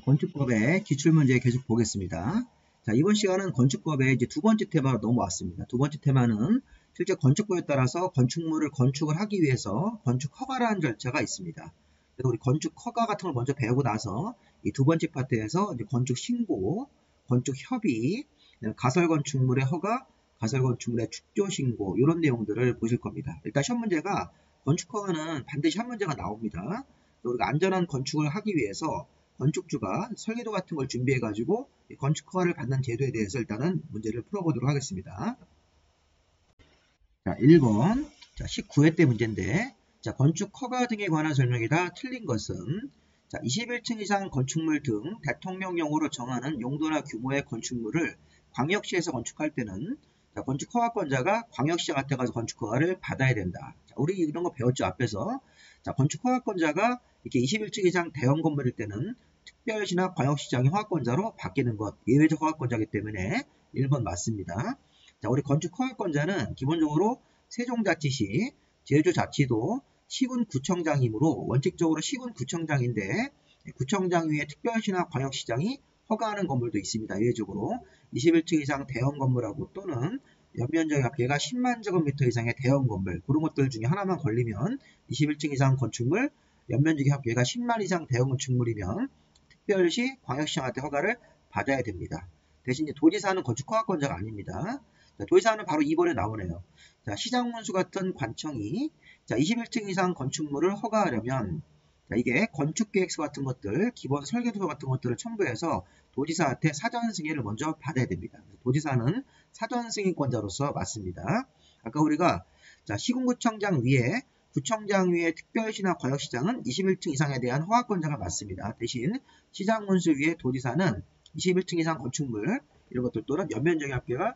건축법의 기출문제 계속 보겠습니다. 자, 이번 시간은 건축법의 이제 두 번째 테마로 넘어왔습니다. 두 번째 테마는 실제 건축법에 따라서 건축물을 건축을 하기 위해서 건축 허가라는 절차가 있습니다. 그래서 우리 건축 허가 같은 걸 먼저 배우고 나서 이 두 번째 파트에서 이제 건축 신고, 건축 협의, 가설 건축물의 허가, 가설 건축물의 축조 신고 이런 내용들을 보실 겁니다. 일단 시험 문제가 건축 허가는 반드시 한 문제가 나옵니다. 우리가 안전한 건축을 하기 위해서 건축주가 설계도 같은 걸 준비해 가지고 건축 허가를 받는 제도에 대해서 일단은 문제를 풀어보도록 하겠습니다. 자, 1번. 자, 19회 때 문제인데, 자, 건축 허가 등에 관한 설명이다. 틀린 것은, 자, 21층 이상 건축물 등 대통령령으로 정하는 용도나 규모의 건축물을 광역시에서 건축할 때는, 자, 건축 허가권자가 광역시한테 가서 건축 허가를 받아야 된다. 자, 우리 이런 거 배웠죠, 앞에서. 자, 건축 허가권자가 이렇게 21층 이상 대형 건물일 때는 특별시나 광역시장의 허가권자로 바뀌는 것, 예외적 허가권자이기 때문에 1번 맞습니다. 자, 우리 건축 허가권자는 기본적으로 세종자치시, 제주자치도, 시군구청장이므로 원칙적으로 시군구청장인데 구청장 위에 특별시나 광역시장이 허가하는 건물도 있습니다. 예외적으로 21층 이상 대형 건물하고 또는 연면적의 합계가 10만 제곱미터 이상의 대형 건물, 그런 것들 중에 하나만 걸리면 21층 이상 건축물, 연면적의 합계가 10만 이상 대형 건축물이면 특별시, 광역시장한테 허가를 받아야 됩니다. 대신 도지사는 건축 허가권자가 아닙니다. 자, 도지사는 바로 2번에 나오네요. 자, 시장문수 같은 관청이 21층 이상 건축물을 허가하려면 이게 건축계획서 같은 것들, 기본 설계도서 같은 것들을 첨부해서 도지사한테 사전 승인을 먼저 받아야 됩니다. 도지사는 사전 승인권자로서 맞습니다. 아까 우리가 시군구청장 위에 구청장 위에 특별시나 광역시장은 21층 이상에 대한 허가권자가 맞습니다. 대신 시장문수 위에 도지사는 21층 이상 건축물 이런 것들 또는 연면적의 합계가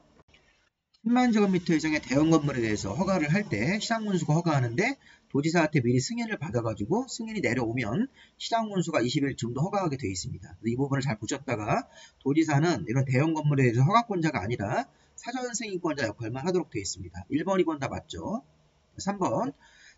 10만 제곱미터 이상의 대형 건물에 대해서 허가를 할 때 시장문수가 허가하는데 도지사한테 미리 승인을 받아가지고 승인이 내려오면 시장문수가 21층도 허가하게 되어 있습니다. 이 부분을 잘 보셨다가 도지사는 이런 대형 건물에 대해서 허가권자가 아니라 사전 승인권자 역할만 하도록 되어 있습니다. 1번, 2번 다 맞죠? 3번.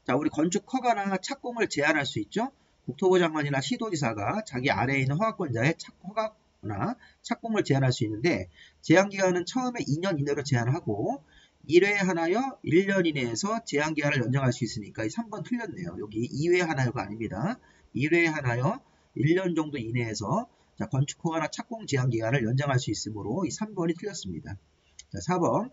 자, 우리 건축 허가나 착공을 제한할 수 있죠? 국토부 장관이나 시도지사가 자기 아래에 있는 허가권자의 허가나 착공을 제한할 수 있는데 제한기간은 처음에 2년 이내로 제한하고 1회 하나여 1년 이내에서 제한기간을 연장할 수 있으니까 3번 틀렸네요. 여기 2회 하나여가 아닙니다. 1회 하나여 1년 정도 이내에서 건축허가나 착공 제한기간을 연장할 수 있으므로 이 3번이 틀렸습니다. 자, 4번.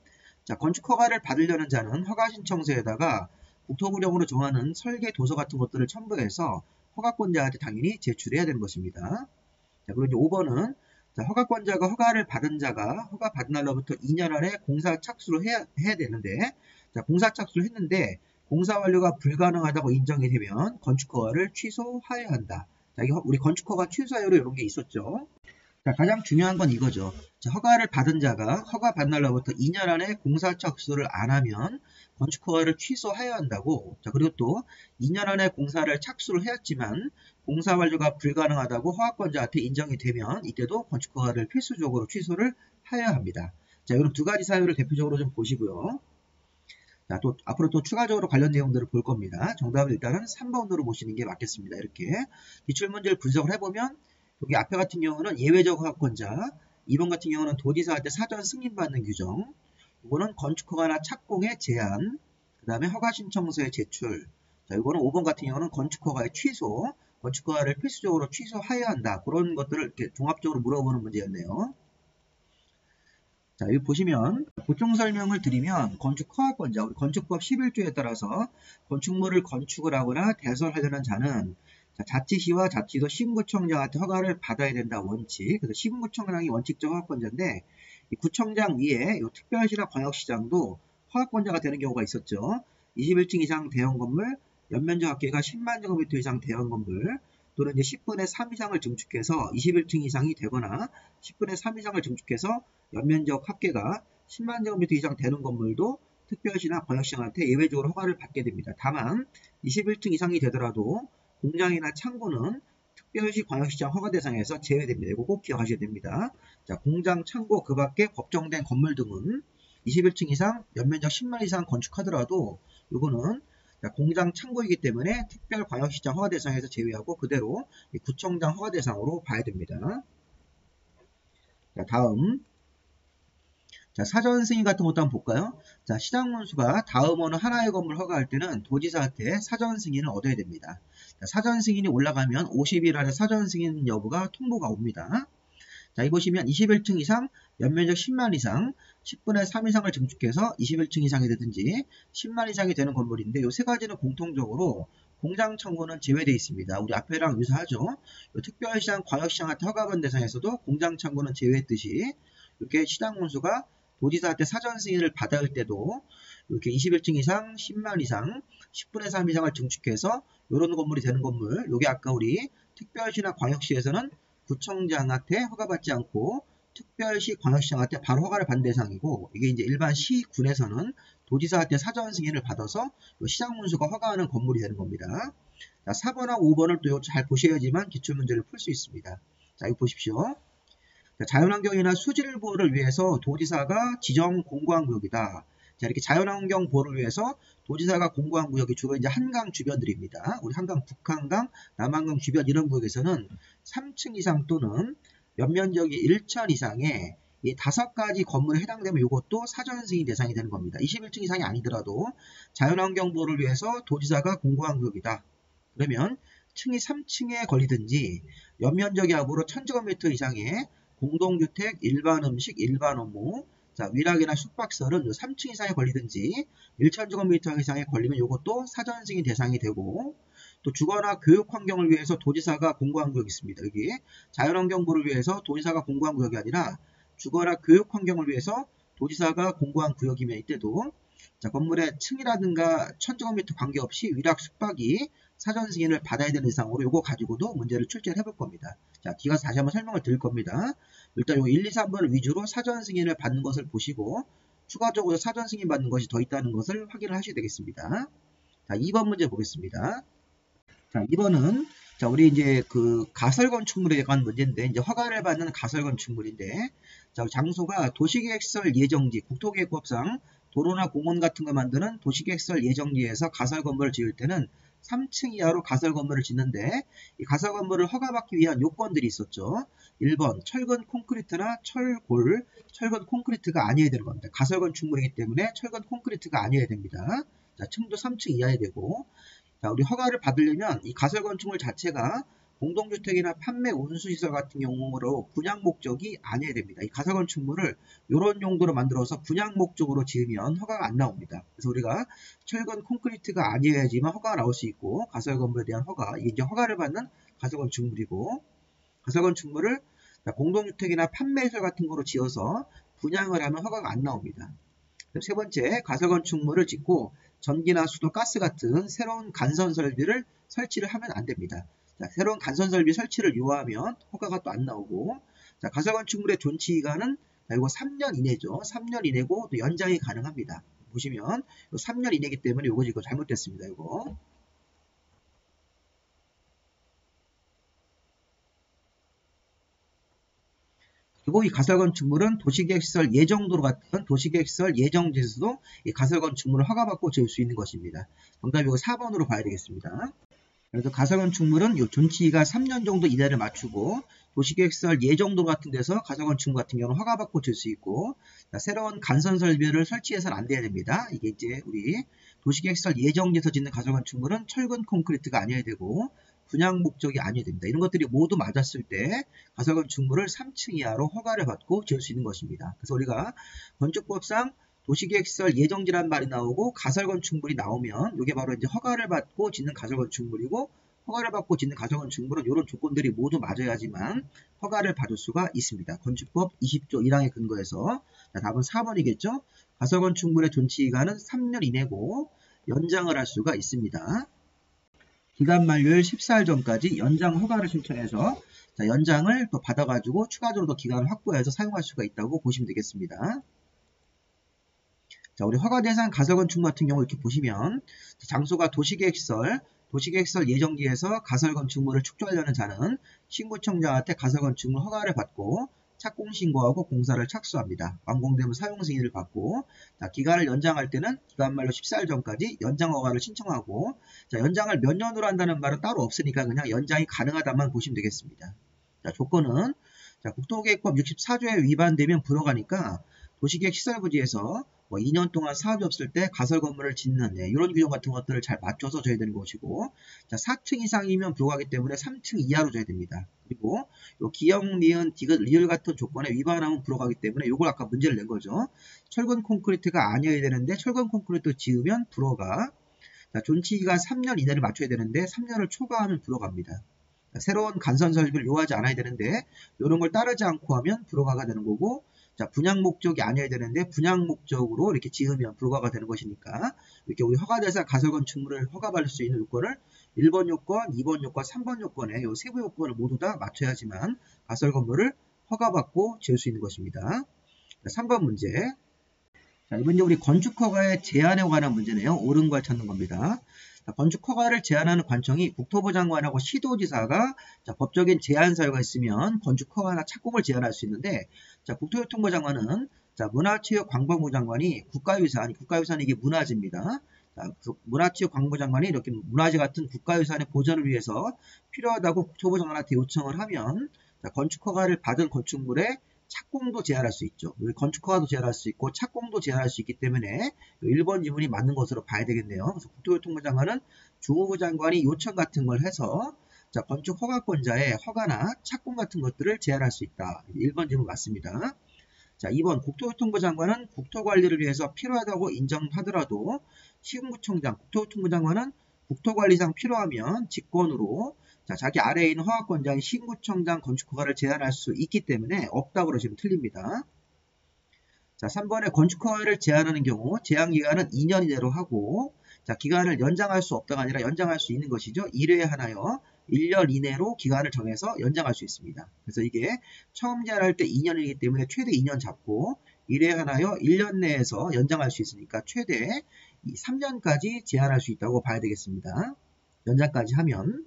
건축허가를 받으려는 자는 허가신청서에다가 국토부령으로 정하는 설계 도서 같은 것들을 첨부해서 허가권자한테 당연히 제출해야 되는 것입니다. 자, 그리고 이제 5번은 허가권자가 허가를 받은 자가 허가 받은 날로부터 2년 안에 공사 착수를 해야 되는데 공사 착수를 했는데 공사 완료가 불가능하다고 인정이 되면 건축허가를 취소하여야 한다. 자, 이게 우리 건축허가 취소하여로 이런 게 있었죠. 자, 가장 중요한 건 이거죠. 자, 허가를 받은 자가 허가 받은 날로부터 2년 안에 공사 착수를 안 하면 건축허가를 취소해야 한다고. 자, 그리고 또 2년 안에 공사를 착수를 했지만 공사 완료가 불가능하다고 허가권자한테 인정이 되면 이때도 건축허가를 필수적으로 취소를 해야 합니다. 자, 이런 두 가지 사유를 대표적으로 좀 보시고요. 자, 또 앞으로 또 추가적으로 관련 내용들을 볼 겁니다. 정답을 일단은 3번으로 보시는 게 맞겠습니다. 이렇게 기출문제를 분석을 해보면 여기 앞에 같은 경우는 예외적 허가권자, 2번 같은 경우는 도지사한테 사전 승인받는 규정, 이거는 건축허가나 착공의 제한, 그 다음에 허가신청서의 제출, 자, 이거는 5번 같은 경우는 건축허가의 취소, 건축허가를 필수적으로 취소해야 한다. 그런 것들을 이렇게 종합적으로 물어보는 문제였네요. 자, 여기 보시면 보충 설명을 드리면 건축허가권자, 우리 건축법 11조에 따라서 건축물을 건축을 하거나 대설하려는 자는 자치시와 자치도 시군구청장한테 허가를 받아야 된다 원칙. 그래서 시군구청장이 원칙적 허가권자인데 이 구청장 위에 이 특별시나 광역시장도 허가권자가 되는 경우가 있었죠. 21층 이상 대형 건물, 연면적 합계가 10만 제곱미터 이상 대형 건물, 또는 이제 10분의 3 이상을 증축해서 21층 이상이 되거나 10분의 3 이상을 증축해서 연면적 합계가 10만 제곱미터 이상 되는 건물도 특별시나 광역시장한테 예외적으로 허가를 받게 됩니다. 다만 21층 이상이 되더라도 공장이나 창고는 특별시 광역시장 허가 대상에서 제외됩니다. 이거 꼭 기억하셔야 됩니다. 자, 공장, 창고 그 밖에 법정된 건물 등은 21층 이상, 연면적 10만 이상 건축하더라도 이거는 자, 공장 창고이기 때문에 특별광역시장 허가 대상에서 제외하고 그대로 구청장 허가 대상으로 봐야 됩니다. 자, 다음. 자, 사전 승인 같은 것도 한번 볼까요? 자, 시장문수가 다음 어느 하나의 건물 허가할 때는 도지사한테 사전 승인을 얻어야 됩니다. 자, 사전 승인이 올라가면 50일 안에 사전 승인 여부가 통보가 옵니다. 자, 이 보시면 21층 이상, 연면적 10만 이상, 10분의 3 이상을 증축해서 21층 이상이 되든지 10만 이상이 되는 건물인데 이 세 가지는 공통적으로 공장 창고는 제외되어 있습니다. 우리 앞에랑 유사하죠. 특별시장, 광역시장한테 허가받은 대상에서도 공장 창고는 제외했듯이 이렇게 시장문수가 도지사한테 사전 승인을 받을 때도 이렇게 21층 이상, 10만 이상, 10분의 3 이상을 증축해서 이런 건물이 되는 건물, 요게 아까 우리 특별시나 광역시에서는 구청장한테 허가받지 않고 특별시, 광역시장한테 바로 허가를 받는 대상이고, 이게 이제 일반 시, 군에서는 도지사한테 사전 승인을 받아서 시장문수가 허가하는 건물이 되는 겁니다. 자, 4번하고 5번을 또 잘 보셔야지만 기출문제를 풀 수 있습니다. 자, 이거 보십시오. 자연환경이나 수질 보호를 위해서 도지사가 지정 공고한 구역이다. 자, 이렇게 자연환경 보호를 위해서 도지사가 공고한 구역이 주로 이제 한강 주변들입니다. 우리 한강, 북한강, 남한강 주변 이런 구역에서는 3층 이상 또는 연면적이 1천 이상의 이 5가지 건물에 해당되면 이것도 사전 승인 대상이 되는 겁니다. 21층 이상이 아니더라도 자연환경 보호를 위해서 도지사가 공고한 구역이다. 그러면 층이 3층에 걸리든지 연면적이 합으로 1000제곱미터 이상의 공동주택, 일반 음식, 일반 업무, 자, 위락이나 숙박설은 3층 이상에 걸리든지 1000제곱미터 이상에 걸리면 이것도 사전 승인 대상이 되고, 또 주거나 교육 환경을 위해서 도지사가 공고한 구역이 있습니다. 여기 자연환경 보호를 위해서 도지사가 공고한 구역이 아니라 주거나 교육 환경을 위해서 도지사가 공고한 구역이면 이때도 자, 건물의 층이라든가 1000제곱미터 관계없이 위락 숙박이 사전 승인을 받아야 되는 이상으로 이거 가지고도 문제를 출제를 해볼 겁니다. 자, 뒤가 다시 한번 설명을 드릴 겁니다. 일단 요 1, 2, 3번을 위주로 사전 승인을 받는 것을 보시고 추가적으로 사전 승인 받는 것이 더 있다는 것을 확인을 하셔야 되겠습니다. 자, 2번 문제 보겠습니다. 자, 2번은 자, 우리 이제 그 가설 건축물에 관한 문제인데 이제 허가를 받는 가설 건축물인데 자, 장소가 도시계획시설 예정지, 국토계획법상 도로나 공원 같은 거 만드는 도시계획시설 예정지에서 가설 건물을 지을 때는 3층 이하로 가설 건물을 짓는데 이 가설 건물을 허가받기 위한 요건들이 있었죠. 1번 철근 콘크리트나 철골, 철근 콘크리트가 아니어야 되는 겁니다. 가설 건축물이기 때문에 철근 콘크리트가 아니어야 됩니다. 자, 층도 3층 이하야 되고, 자, 우리 허가를 받으려면 이 가설 건축물 자체가 공동주택이나 판매 운수시설 같은 경우로 분양 목적이 아니어야 됩니다. 이 가설 건축물을 이런 용도로 만들어서 분양 목적으로 지으면 허가가 안 나옵니다. 그래서 우리가 철근 콘크리트가 아니어야지만 허가가 나올 수 있고, 가설 건물에 대한 허가, 이게 이제 허가를 받는 가설 건축물이고, 가설 건축물을 공동주택이나 판매시설 같은 거로 지어서 분양을 하면 허가가 안 나옵니다. 세 번째, 가설 건축물을 짓고 전기나 수도, 가스 같은 새로운 간선 설비를 설치를 하면 안 됩니다. 자, 새로운 간선 설비 설치를 요하면 허가가 또 안 나오고, 자, 가설 건축물의 존치 기간은 이거 3년 이내죠. 3년 이내고 또 연장이 가능합니다. 보시면 3년 이내이기 때문에 이거 지금 잘못됐습니다. 이거. 그리고 이 가설 건축물은 도시계획시설 예정도로 같은 도시계획시설 예정지에서도 이 가설 건축물을 허가받고 지을 수 있는 것입니다. 정답이 이거 4번으로 봐야 되겠습니다. 그래서 가설 건축물은 이 존치기가 3년 정도 이내를 맞추고 도시계획시설 예정도 같은 데서 가설 건축물 같은 경우는 허가받고 지을 수 있고, 자, 새로운 간선 설비를 설치해서는 안 돼야 됩니다. 이게 이제 우리 도시계획시설 예정지에서 짓는 가설 건축물은 철근 콘크리트가 아니어야 되고 분양 목적이 아니어야 됩니다. 이런 것들이 모두 맞았을 때 가설 건축물을 3층 이하로 허가를 받고 지을 수 있는 것입니다. 그래서 우리가 건축법상 도시계획시설 예정지란 말이 나오고 가설 건축물이 나오면 이게 바로 이제 허가를 받고 짓는 가설 건축물이고, 허가를 받고 짓는 가설 건축물은 이런 조건들이 모두 맞아야지만 허가를 받을 수가 있습니다. 건축법 20조 1항에 근거해서. 자, 답은 4번이겠죠. 가설 건축물의 존치 기간은 3년 이내고 연장을 할 수가 있습니다. 기간 만료일 14일 전까지 연장 허가를 신청해서 자, 연장을 또 받아가지고 추가적으로 더 기간을 확보해서 사용할 수가 있다고 보시면 되겠습니다. 자, 우리 허가 대상 가설 건축물 같은 경우 이렇게 보시면 장소가 도시계획시설 예정지에서 가설 건축물을 축조하려는 자는 신구청장한테 가설 건축물 허가를 받고 착공 신고하고 공사를 착수합니다. 완공되면 사용 승인을 받고, 자, 기간을 연장할 때는 기간 만료 14일 전까지 연장 허가를 신청하고, 자, 연장을 몇 년으로 한다는 말은 따로 없으니까 그냥 연장이 가능하다만 보시면 되겠습니다. 자, 조건은, 자, 국토계획법 64조에 위반되면 불허가니까 도시계획시설부지에서 2년 동안 사업이 없을 때 가설 건물을 짓는 이런 규정 같은 것들을 잘 맞춰서 줘야 되는 것이고, 자, 4층 이상이면 불허하기 때문에 3층 이하로 줘야 됩니다. 그리고 요 기역, 니은, 디귿, 리을 같은 조건에 위반하면 불허하기 때문에 요걸 아까 문제를 낸 거죠. 철근 콘크리트가 아니어야 되는데 철근 콘크리트 지으면 불허가. 자, 존치 기간 3년 이내를 맞춰야 되는데 3년을 초과하면 불허갑니다. 새로운 간선 설비를 요하지 않아야 되는데 이런 걸 따르지 않고 하면 불허가가 되는 거고, 자, 분양 목적이 아니어야 되는데 분양 목적으로 이렇게 지으면 불허가가 되는 것이니까 이렇게 우리 허가대상 가설 건축물을 허가받을 수 있는 요건을 1번 요건, 2번 요건, 3번 요건에 요 세부 요건을 모두 다 맞춰야지만 가설 건물을 허가받고 지을 수 있는 것입니다. 자, 3번 문제. 자, 이번 이제 우리 건축 허가의 제한에 관한 문제네요. 옳은 걸 찾는 겁니다. 자, 건축 허가를 제한하는 관청이 국토부 장관하고 시도지사가 법적인 제한 사유가 있으면 건축 허가나 착공을 제한할 수 있는데, 자, 국토교통부 장관은 문화체육관광부 장관이 국가유산이 이게 문화재입니다. 자, 그 문화체육관광부 장관이 이렇게 문화재 같은 국가유산의 보존을 위해서 필요하다고 국토부 장관한테 요청을 하면, 자, 건축 허가를 받은 건축물에 착공도 제한할 수 있죠. 건축허가도 제한할 수 있고 착공도 제한할 수 있기 때문에 1번 지문이 맞는 것으로 봐야 되겠네요. 그래서 국토교통부 장관은 주무부 장관이 요청 같은 걸 해서, 자, 건축 허가권자의 허가나 착공 같은 것들을 제한할 수 있다. 1번 지문 맞습니다. 자, 2번 국토교통부 장관은 국토관리를 위해서 필요하다고 인정하더라도 시군구청장, 국토교통부 장관은 국토관리상 필요하면 직권으로, 자, 자기 아래에 있는 허가권자인 시군구청장 건축허가를 제한할 수 있기 때문에 없다고 그러시면 틀립니다. 자, 3번에 건축허가를 제한하는 경우 제한기간은 2년 이내로 하고, 자, 기간을 연장할 수 없다가 아니라 연장할 수 있는 것이죠. 1회에 하나요. 1년 이내로 기간을 정해서 연장할 수 있습니다. 그래서 이게 처음 제한할 때 2년이기 때문에 최대 2년 잡고 1회에 하나요. 1년 내에서 연장할 수 있으니까 최대 3년까지 제한할 수 있다고 봐야 되겠습니다. 연장까지 하면.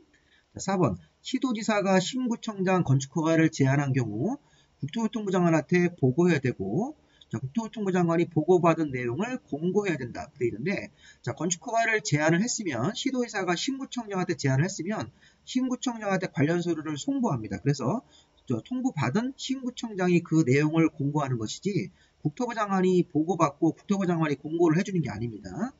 자, 4번 시도지사가 시군구청장 건축허가를 제한한 경우 국토교통부 장관한테 보고해야 되고, 자, 국토교통부 장관이 보고받은 내용을 공고해야 된다. 되어 있는데, 자, 건축허가를 제한을 했으면 시도지사가 시군구청장한테 제한을 했으면 시군구청장한테 관련 서류를 송부합니다. 그래서 통보받은 시군구청장이 그 내용을 공고하는 것이지 국토부 장관이 보고받고 국토부 장관이 공고를 해주는 게 아닙니다.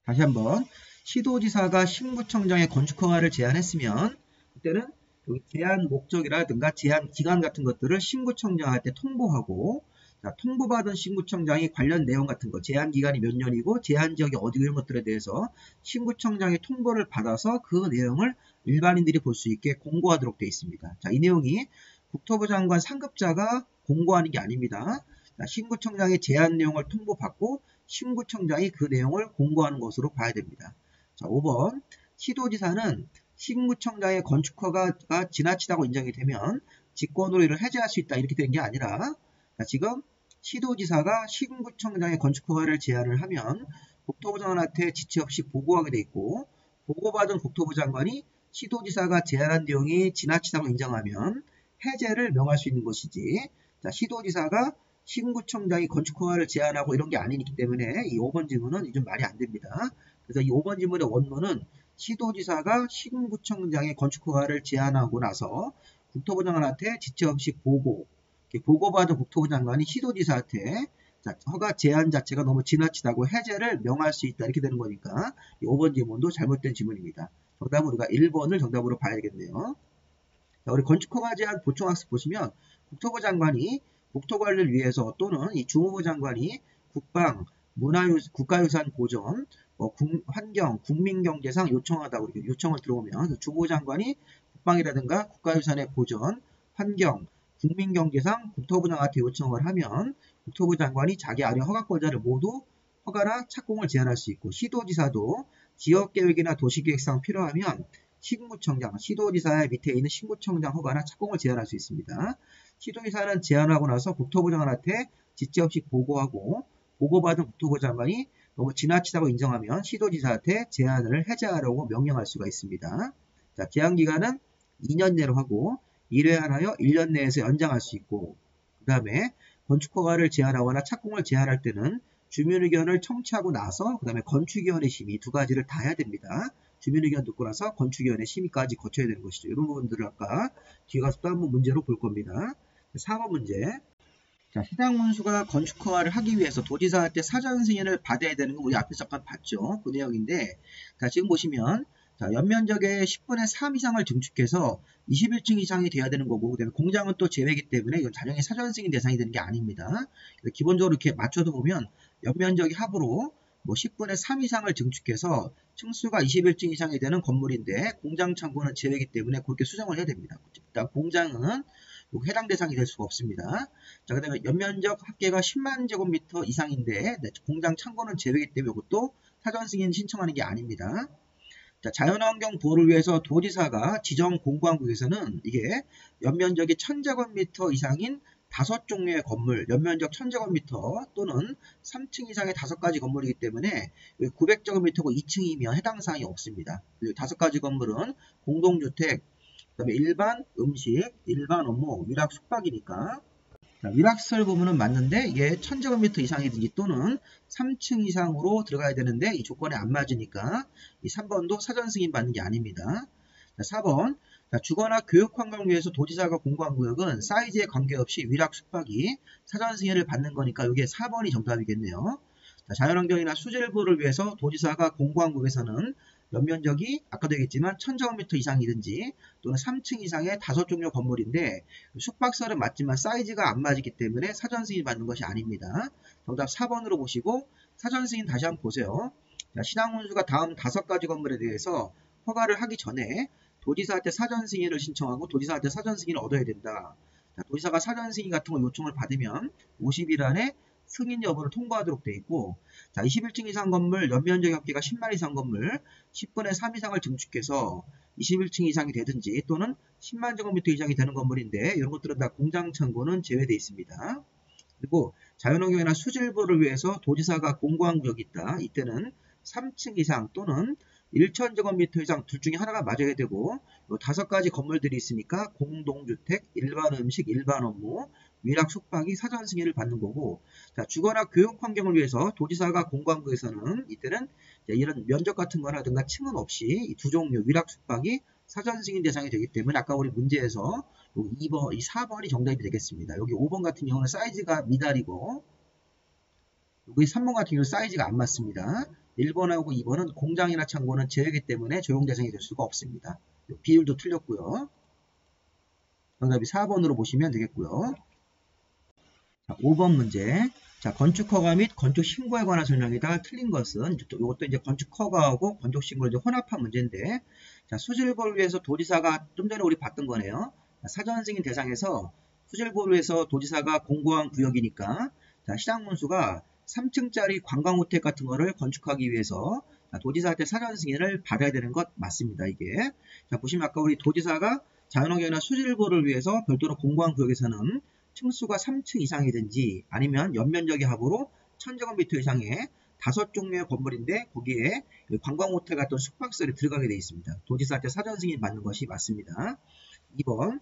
다시 한번 시도지사가 시군구청장의 건축허가를 제한했으면 그때는 여기 제한 목적이라든가 제한 기간 같은 것들을 시군구청장한테 통보하고, 자, 통보받은 시군구청장이 관련 내용 같은 거, 제한 기간이 몇 년이고 제한 지역이 어디고 이런 것들에 대해서 시군구청장의 통보를 받아서 그 내용을 일반인들이 볼 수 있게 공고하도록 되어 있습니다. 자, 이 내용이 국토부 장관 상급자가 공고하는 게 아닙니다. 자, 시군구청장의 제한 내용을 통보받고 시군구청장이 그 내용을 공고하는 것으로 봐야 됩니다. 자, 5번 시도지사는 시군구청장의 건축허가가 지나치다고 인정이 되면 직권으로 이를 해제할 수 있다 이렇게 되는 게 아니라, 자, 지금 시도지사가 시군구청장의 건축허가를 제한을 하면 국토부 장관한테 지체 없이 보고하게 돼 있고, 보고받은 국토부 장관이 시도지사가 제한한 내용이 지나치다고 인정하면 해제를 명할 수 있는 것이지, 자, 시도지사가 시군구청장이 건축허가를 제한하고 이런 게 아니기 때문에 이 5번 질문은 좀 말이 안 됩니다. 그래서 이 5번 질문의 원문은 시도지사가 시군구청장의 건축허가를 제한하고 나서 국토부 장관한테 지체 없이 보고받은 국토부 장관이 시도지사한테, 자, 허가 제한 자체가 너무 지나치다고 해제를 명할 수 있다 이렇게 되는 거니까 이 5번 질문도 잘못된 질문입니다. 정답은 우리가 1번을 정답으로 봐야겠네요. 자, 우리 건축허가 제한 보충학습 보시면 국토부 장관이 국토관리를 위해서 또는 이 주무부 장관이 국방, 국가유산 보존, 환경, 국민경제상 요청하다고 이렇게 요청을 들어오면 주무부 장관이 국방이라든가 국가유산의 보존, 환경, 국민경제상 국토부 장관한테 요청을 하면 국토부 장관이 자기 아래 허가권자를 모두 허가나 착공을 제한할 수 있고, 시도지사도 지역계획이나 도시계획상 필요하면 시군구청장, 시도지사의 밑에 있는 시군구청장 허가나 착공을 제한할 수 있습니다. 시도지사는 제한하고 나서 국토부 장관한테 지체 없이 보고하고, 보고받은 국토부 장관이 너무 지나치다고 인정하면 시도지사한테 제한을 해제하라고 명령할 수가 있습니다. 자, 제한기간은 2년 내로 하고 1회하여 1년 내에서 연장할 수 있고, 그 다음에 건축허가를 제한하거나 착공을 제한할 때는 주민의견을 청취하고 나서 그 다음에 건축위원회 심의 두 가지를 다 해야 됩니다. 주민의견 듣고 나서 건축위원회 심의까지 거쳐야 되는 것이죠. 이런 부분들을 아까 뒤에 가서 또 한번 문제로 볼 겁니다. 4번 문제. 자, 시장문수가 건축허가를 하기 위해서 도지사한테 사전 승인을 받아야 되는 거 우리 앞에서 잠깐 봤죠. 그 내용인데, 자, 지금 보시면 자, 연면적의 10분의 3 이상을 증축해서 21층 이상이 돼야 되는 거고, 그다음에 공장은 또 제외이기 때문에 이건 자정의 사전 승인 대상이 되는 게 아닙니다. 기본적으로 이렇게 맞춰서 보면 연면적이 합으로 뭐 10분의 3 이상을 증축해서 층수가 21층 이상이 되는 건물인데 공장 창고는 제외이기 때문에 그렇게 수정을 해야 됩니다. 일단 공장은 해당 대상이 될 수가 없습니다. 자, 그 다음에 연면적 합계가 10만 제곱미터 이상인데 공장 창고는 제외이기 때문에 이것도 사전 승인 신청하는 게 아닙니다. 자, 자연환경 보호를 위해서 도지사가 지정 공구항구에서는 이게 연면적이 1000제곱미터 이상인 5종류의 건물, 연면적 1000제곱미터 또는 3층 이상의 5가지 건물이기 때문에 900제곱미터고 2층이면 해당 사항이 없습니다. 5가지 건물은 공동주택, 그 다음에 일반 음식, 일반 업무, 위락 숙박이니까 위락시설 부분은 맞는데 이게 1000제곱미터 이상이든지 또는 3층 이상으로 들어가야 되는데 이 조건에 안 맞으니까 이 3번도 사전 승인 받는 게 아닙니다. 자, 4번 주거나 교육 환경을 위해서 도지사가 공고한 구역은 사이즈에 관계없이 위락 숙박이 사전 승인을 받는 거니까 이게 4번이 정답이겠네요. 자, 자연환경이나 수질보호를 위해서 도지사가 공고한 구역에서는 연면적이 아까도 얘기했지만 1000제곱미터 이상이든지 또는 3층 이상의 5종류 건물인데 숙박설은 맞지만 사이즈가 안 맞기 때문에 사전 승인 받는 것이 아닙니다. 정답 4번으로 보시고 사전 승인 다시 한번 보세요. 자, 시장운수가 다음 5가지 건물에 대해서 허가를 하기 전에 도지사한테 사전 승인을 신청하고 도지사한테 사전 승인을 얻어야 된다. 자, 도지사가 사전 승인 같은 거 요청을 받으면 50일 안에 승인 여부를 통보하도록 되어 있고, 자, 21층 이상 건물, 연면적 합계가 10만 이상 건물, 10분의 3 이상을 증축해서 21층 이상이 되든지 또는 10만 제곱미터 이상이 되는 건물인데 이런 것들은 다 공장 창고는 제외되어 있습니다. 그리고 자연환경이나 수질보호를 위해서 도지사가 공고한 구역이 있다. 이때는 3층 이상 또는 1000제곱미터 이상 둘 중에 하나가 맞아야 되고 5가지 건물들이 있으니까 공동주택, 일반 음식, 일반 업무, 위락 숙박이 사전 승인을 받는 거고, 자, 주거나 교육 환경을 위해서 도지사가 공고한 구에서는 이때는 이런 면적 같은 거라든가 층은 없이 이 두 종류 위락 숙박이 사전 승인 대상이 되기 때문에 아까 우리 문제에서 2번, 이 4번이 정답이 되겠습니다. 여기 5번 같은 경우는 사이즈가 미달이고 여기 3번 같은 경우는 사이즈가 안 맞습니다. 1번하고 2번은 공장이나 창고는 제외이기 때문에 적용 대상이 될 수가 없습니다. 비율도 틀렸고요. 정답이 4번으로 보시면 되겠고요. 자, 5번 문제. 자, 건축허가 및 건축신고에 관한 설명이다. 틀린 것은 이것도 이제 건축허가하고 건축신고를 이제 혼합한 문제인데, 자, 수질보호를 위해서 도지사가 좀 전에 우리 봤던 거네요. 자, 사전 승인 대상에서 수질보호를 위해서 도지사가 공고한 구역이니까, 자, 시장문수가 3층짜리 관광호텔 같은 거를 건축하기 위해서 도지사한테 사전 승인을 받아야 되는 것 맞습니다. 이게. 자, 보시면 아까 우리 도지사가 자연환경이나 수질보호를 위해서 별도로 공고한 구역에서는 층수가 3층 이상이든지 아니면 연면적의 합으로 1000제곱미터 이상의 5종류의 건물인데 거기에 관광호텔 같은 숙박설이 들어가게 되어 있습니다. 도지사한테 사전 승인 받는 것이 맞습니다. 2번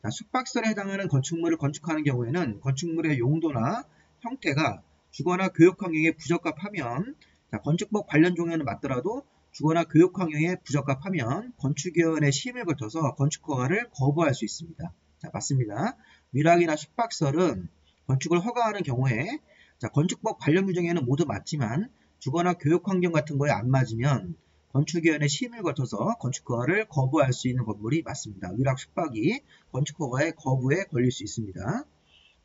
자, 숙박설에 해당하는 건축물을 건축하는 경우에는 건축물의 용도나 형태가 주거나 교육 환경에 부적합하면 자, 건축법 관련 종류는 맞더라도 주거나 교육 환경에 부적합하면 건축위원회 심의를 거쳐서 건축허가를 거부할 수 있습니다. 자, 맞습니다. 위락이나 숙박설은 건축을 허가하는 경우에 자, 건축법 관련 규정에는 모두 맞지만 주거나 교육 환경 같은 거에 안 맞으면 건축위원회 심의를 거쳐서 건축허가를 거부할 수 있는 건물이 맞습니다. 위락 숙박이 건축허가의 거부에 걸릴 수 있습니다.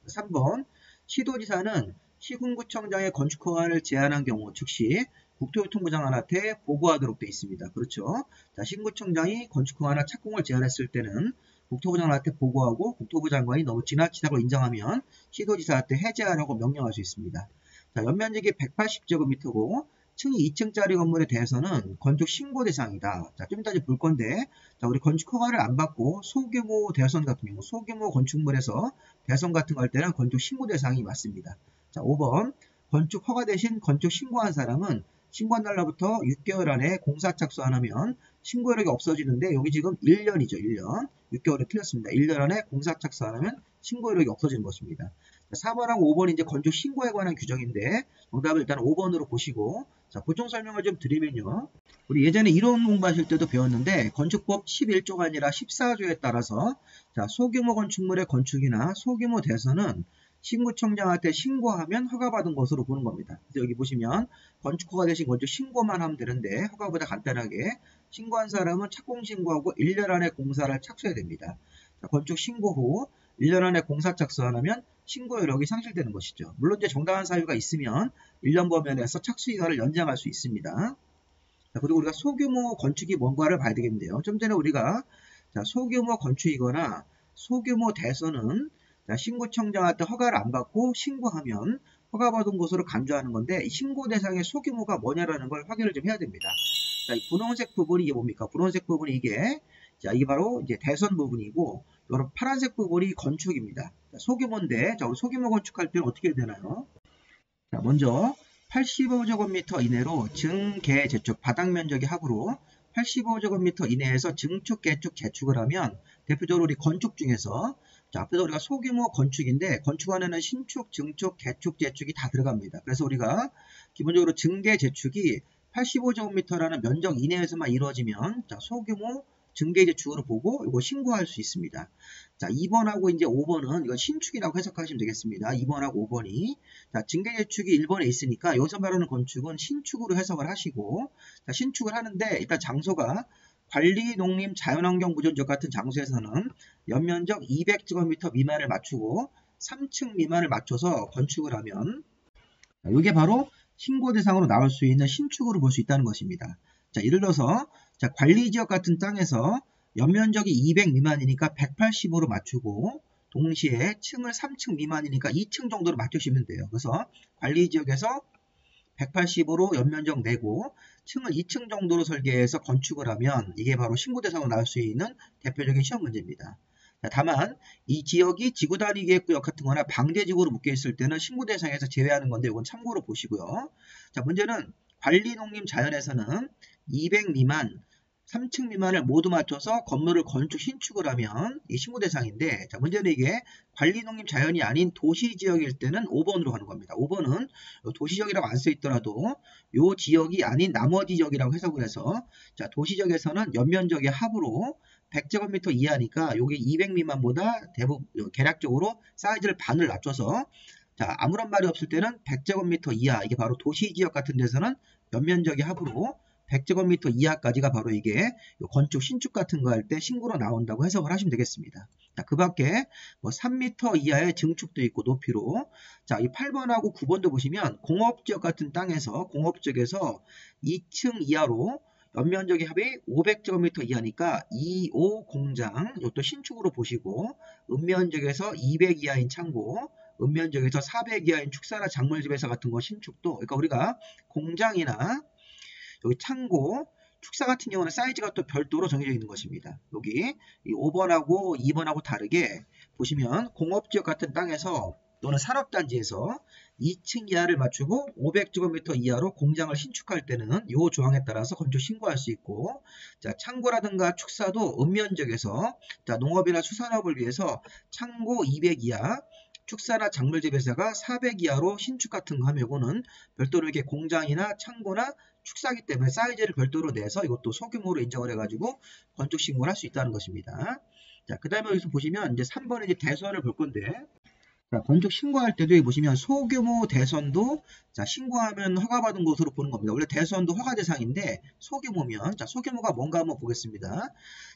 3번 시도지사는 시군구청장의 건축허가를 제한한 경우 즉시 국토교통부 장관한테 보고하도록 되어 있습니다. 그렇죠. 자, 시군구청장이 건축허가나 착공을 제한했을 때는 국토부 장관한테 보고하고 국토부 장관이 너무 지나치다고 인정하면 시도지사한테 해제하라고 명령할 수 있습니다. 자, 연면적이 180제곱미터고 층이 2층짜리 건물에 대해서는 건축 신고 대상이다. 자, 좀 이따 볼 건데, 자, 우리 건축 허가를 안 받고 소규모 대선 같은 경우, 소규모 건축물에서 대선 같은 거 할 때는 건축 신고 대상이 맞습니다. 자, 5번 건축 허가 대신 건축 신고한 사람은 신고한 날로부터 6개월 안에 공사 착수 안 하면 신고 여력이 없어지는데 여기 지금 1년이죠. 1년. 6개월이 틀렸습니다. 1년 안에 공사 착수 안 하면 신고 여력이 없어지는 것입니다. 4번하고 5번이 이제 건축 신고에 관한 규정인데 정답을 일단 5번으로 보시고 자, 보충 설명을 좀 드리면요. 우리 예전에 이론 공부하실 때도 배웠는데 건축법 11조가 아니라 14조에 따라서 자, 소규모 건축물의 건축이나 소규모 대선은 신구청장한테 신고하면 허가받은 것으로 보는 겁니다. 그래서 여기 보시면 건축허가 대신 건축 신고만 하면 되는데 허가보다 간단하게 신고한 사람은 착공신고하고 1년 안에 공사를 착수해야 됩니다. 자, 건축 신고 후 1년 안에 공사 착수 안 하면 신고 여력이 상실되는 것이죠. 물론 이제 정당한 사유가 있으면 1년 범위내에서 착수 기간을 연장할 수 있습니다. 자, 그리고 우리가 소규모 건축이 뭔가를 봐야 되겠는데요. 좀 전에 우리가 자, 소규모 건축이거나 소규모 대선은 자, 신구청장한테 허가를 안 받고 신고하면 허가받은 곳으로 간주하는 건데 이 신고 대상의 소규모가 뭐냐라는 걸 확인을 좀 해야 됩니다. 자, 이 분홍색 부분이 이게 뭡니까? 분홍색 부분이 이게 자, 이게 바로 이제 대선 부분이고 여러분 파란색 부분이 건축입니다. 자, 소규모인데 자, 우리 소규모 건축할 때는 어떻게 되나요? 자, 먼저 85제곱미터 이내로 증개 재축 바닥 면적의 합으로 85제곱미터 이내에서 증축 개축 재축을 하면 대표적으로 우리 건축 중에서 자, 앞에서 우리가 소규모 건축인데 건축 안에는 신축, 증축, 개축, 재축이 다 들어갑니다. 그래서 우리가 기본적으로 증개 재축이 85제곱미터라는 면적 이내에서만 이루어지면 자, 소규모 증개 재축으로 보고 이거 신고할 수 있습니다. 자, 2번하고 이제 5번은 이건 신축이라고 해석하시면 되겠습니다. 2번하고 5번이 자, 증개 재축이 1번에 있으니까 여기서 말하는 건축은 신축으로 해석을 하시고 자, 신축을 하는데 일단 장소가 관리, 농림, 자연환경 보존지역 같은 장소에서는 연면적 200제곱미터 미만을 맞추고 3층 미만을 맞춰서 건축을 하면 이게 바로 신고 대상으로 나올 수 있는 신축으로 볼 수 있다는 것입니다. 자, 예를 들어서 자, 관리지역 같은 땅에서 연면적이 200 미만이니까 180으로 맞추고 동시에 층을 3층 미만이니까 2층 정도로 맞추시면 돼요. 그래서 관리지역에서 180으로 연면적 내고 층을 2층 정도로 설계해서 건축을 하면 이게 바로 신고 대상으로 나올 수 있는 대표적인 시험 문제입니다. 자, 다만 이 지역이 지구단위 계획구역 같은 거나 방제지구로 묶여 있을 때는 신고 대상에서 제외하는 건데 이건 참고로 보시고요. 자, 문제는 관리 농림 자연에서는 200 미만 3층 미만을 모두 맞춰서 건물을 건축 신축을 하면 이 신고 대상인데 자, 문제는 이게 관리 농림 자연이 아닌 도시 지역일 때는 5번으로 가는 겁니다. 5번은 도시 지역이라고 안 써 있더라도 이 지역이 아닌 나머지 지역이라고 해석을 해서 자, 도시 지역에서는 연면적의 합으로 100제곱미터 이하니까 여기 200 미만보다 대부분 계략적으로 사이즈를 반을 낮춰서 자, 아무런 말이 없을 때는 100제곱미터 이하 이게 바로 도시 지역 같은 데서는 연면적의 합으로 100제곱미터 이하까지가 바로 이게 건축 신축 같은 거 할 때 신고로 나온다고 해석을 하시면 되겠습니다. 자, 그 밖에 뭐 3m 이하의 증축도 있고 높이로 자, 이 8번하고 9번도 보시면 공업지역 같은 땅에서 공업지역에서 2층 이하로 연면적의 합이 500제곱미터 이하니까 2.5 공장 이것도 신축으로 보시고 읍면적에서 200 이하인 창고 읍면적에서 400 이하인 축사나 작물집에서 같은 거 신축도 그러니까 우리가 공장이나 여기 창고, 축사 같은 경우는 사이즈가 또 별도로 정해져 있는 것입니다. 여기 이 5번하고 2번하고 다르게 보시면 공업지역 같은 땅에서 또는 산업단지에서 2층 이하를 맞추고 500제곱미터 이하로 공장을 신축할 때는 이 조항에 따라서 건축 신고할 수 있고 자, 창고라든가 축사도 읍면적에서 자, 농업이나 수산업을 위해서 창고 200 이하 축사나 작물재배사가 400 이하로 신축 같은 거 하면 이거는 별도로 이렇게 공장이나 창고나 축사기 때문에 사이즈를 별도로 내서 이것도 소규모로 인정을 해가지고 건축 신고를 할 수 있다는 것입니다. 자, 그 다음에 여기서 보시면 이제 3번에 이제 대선을 볼 건데 자, 건축 신고할 때도 여기 보시면 소규모 대선도 자, 신고하면 허가받은 곳으로 보는 겁니다. 원래 대선도 허가 대상인데 소규모면 자, 소규모가 뭔가 한번 보겠습니다.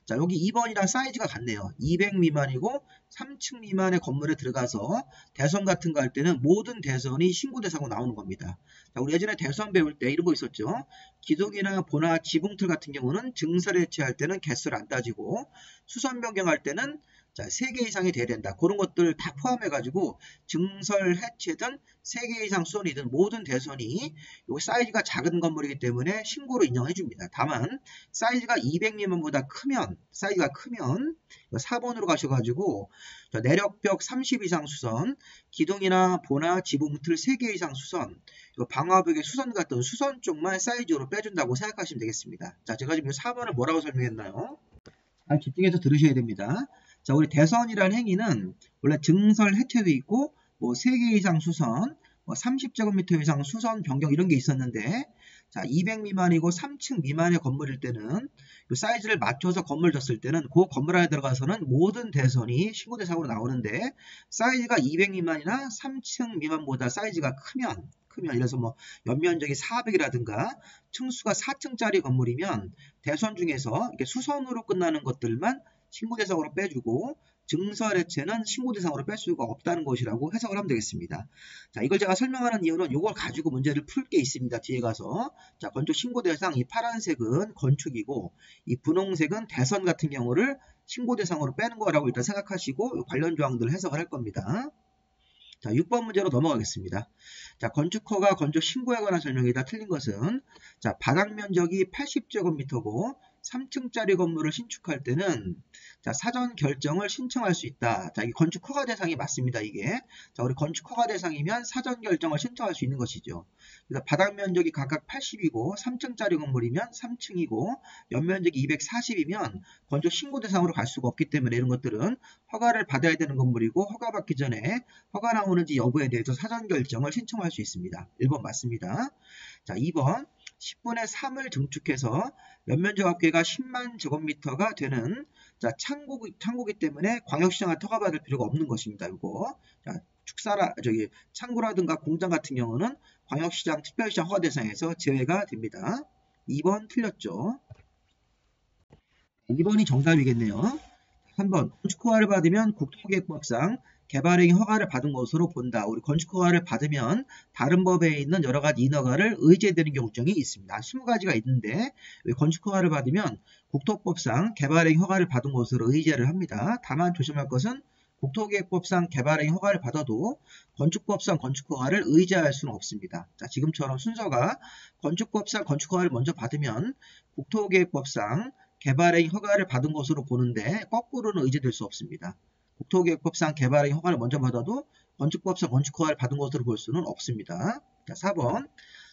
자, 여기 2번이랑 사이즈가 같네요. 200 미만이고 3층 미만의 건물에 들어가서 대선 같은 거 할 때는 모든 대선이 신고 대상으로 나오는 겁니다. 자, 우리 예전에 대선 배울 때 이런 거 있었죠. 기둥이나 보나 지붕틀 같은 경우는 증설 해체할 때는 개수를 안 따지고 수선 변경할 때는 자, 3개 이상이 돼야 된다. 그런 것들 다 포함해가지고 증설 해체든 3개 이상 수선이든 모든 대선이 요 사이즈가 작은 건물이기 때문에 신고로 인정해 줍니다. 다만 사이즈가 200 미만보다 크면 사이즈가 크면 4번으로 가셔가지고 내력벽 30 이상 수선, 기둥이나 보나 지붕 틀 3개 이상 수선, 방화벽의 수선 같은 수선 쪽만 사이즈로 빼준다고 생각하시면 되겠습니다. 자, 제가 지금 4번을 뭐라고 설명했나요? 집중해서 들으셔야 됩니다. 자, 우리 대선이라는 행위는 원래 증설 해체도 있고 뭐 3개 이상 수선, 뭐 30제곱미터 이상 수선 변경 이런 게 있었는데, 자, 200 미만이고 3층 미만의 건물일 때는 이 사이즈를 맞춰서 건물 졌을 때는 그 건물 안에 들어가서는 모든 대선이 신고 대상으로 나오는데, 사이즈가 200 미만이나 3층 미만보다 사이즈가 크면 이래서 뭐 연면적이 400이라든가 층수가 4층짜리 건물이면 대선 중에서 이렇게 수선으로 끝나는 것들만 신고 대상으로 빼주고 증설 해체는 신고 대상으로 뺄 수가 없다는 것이라고 해석을 하면 되겠습니다. 자, 이걸 제가 설명하는 이유는 이걸 가지고 문제를 풀 게 있습니다. 뒤에 가서. 자, 건축 신고 대상 이 파란색은 건축이고 이 분홍색은 대선 같은 경우를 신고 대상으로 빼는 거라고 일단 생각하시고 관련 조항들을 해석을 할 겁니다. 자, 6번 문제로 넘어가겠습니다. 자, 건축허가 건축 신고에 관한 설명이다. 틀린 것은, 자, 바닥 면적이 80제곱미터고 3층짜리 건물을 신축할 때는, 자, 사전 결정을 신청할 수 있다. 자, 이 건축허가 대상이 맞습니다. 이게. 자, 우리 건축허가 대상이면 사전 결정을 신청할 수 있는 것이죠. 그래서 바닥 면적이 각각 80이고 3층짜리 건물이면 3층이고 연면적이 240이면 건축 신고 대상으로 갈 수가 없기 때문에 이런 것들은 허가를 받아야 되는 건물이고 허가 받기 전에 허가 나오는지 여부에 대해서 사전 결정을 신청할 수 있습니다. 1번 맞습니다. 자, 2번 10분의 3을 증축해서 연면적 합계가 10만 제곱미터가 되는, 자, 창고기 때문에 광역시장한테 허가받을 필요가 없는 것입니다. 이거. 자, 창고라든가 공장 같은 경우는 광역시장, 특별시장 허가 대상에서 제외가 됩니다. 2번 틀렸죠. 2번이 정답이겠네요. 3번 건축허가를 받으면 국토계획법상 개발행위 허가를 받은 것으로 본다. 우리 건축허가를 받으면 다른 법에 있는 여러 가지 인허가를 의제되는 경우증이 있습니다. 20가지가 있는데 건축허가를 받으면 국토법상 개발행위 허가를 받은 것으로 의제를 합니다. 다만 조심할 것은 국토계획법상 개발행위 허가를 받아도 건축법상 건축허가를 의제할 수는 없습니다. 자, 지금처럼 순서가 건축법상 건축허가를 먼저 받으면 국토계획법상 개발행위 허가를 받은 것으로 보는데 거꾸로는 의제될 수 없습니다. 국토계획법상 개발행위 허가를 먼저 받아도 건축법상 건축허가를 받은 것으로 볼 수는 없습니다. 자, 4번.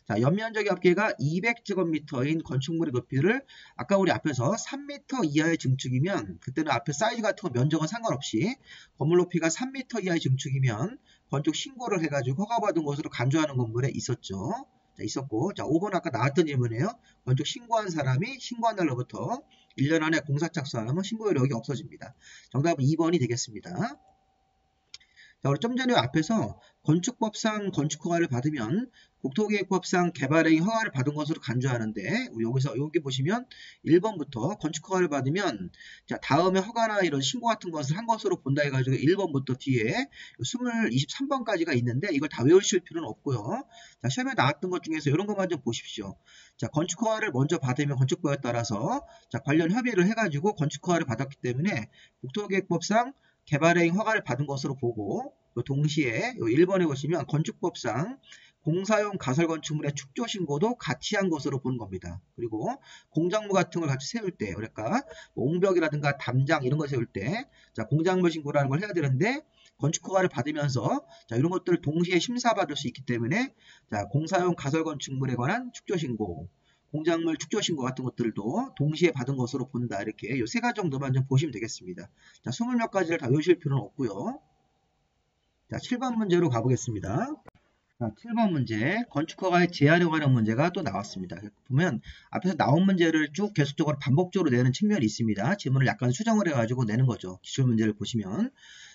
자, 연면적의 합계가 200제곱미터인 건축물의 높이를 아까 우리 앞에서 3m 이하의 증축이면 그때는 앞에 사이즈 같은 거 면적은 상관없이 건물 높이가 3m 이하의 증축이면 건축 신고를 해가지고 허가받은 것으로 간주하는 건물에 있었죠. 자, 있었고, 자, 5번 아까 나왔던 질문이에요. 건축 신고한 사람이 신고한 날로부터 1년 안에 공사 착수하면 신고 여력이 없어집니다. 정답은 2번이 되겠습니다. 자, 우리 좀 전에 앞에서 건축법상 건축허가를 받으면 국토계획법상 개발행위 허가를 받은 것으로 간주하는데 여기 보시면 1번부터 건축허가를 받으면, 자, 다음에 허가나 이런 신고 같은 것을 한 것으로 본다 해가지고 1번부터 뒤에 23번까지가 있는데 이걸 다 외우실 필요는 없고요. 자, 시험에 나왔던 것 중에서 이런 것만 좀 보십시오. 자, 건축허가를 먼저 받으면 건축법에 따라서, 자, 관련 협의를 해가지고 건축허가를 받았기 때문에 국토계획법상 개발행위 허가를 받은 것으로 보고, 동시에 1번에 보시면 건축법상 공사용 가설건축물의 축조 신고도 같이 한 것으로 보는 겁니다. 그리고 공작물 같은 걸 같이 세울 때, 그러니까 옹벽이라든가 담장 이런 걸 세울 때, 자, 공작물 신고라는 걸 해야 되는데 건축허가를 받으면서, 자, 이런 것들을 동시에 심사받을 수 있기 때문에, 자, 공사용 가설건축물에 관한 축조 신고, 공작물 축조 신고 같은 것들도 동시에 받은 것으로 본다. 이렇게 이 세 가지 정도만 좀 보시면 되겠습니다. 자, 20몇 가지를 다 외우실 필요는 없고요. 자, 7번 문제로 가보겠습니다. 자, 7번 문제, 건축허가의 제한에 관한 문제가 또 나왔습니다. 보면 앞에서 나온 문제를 쭉 계속적으로 반복적으로 내는 측면이 있습니다. 지문을 약간 수정을 해가지고 내는 거죠. 기출문제를 보시면,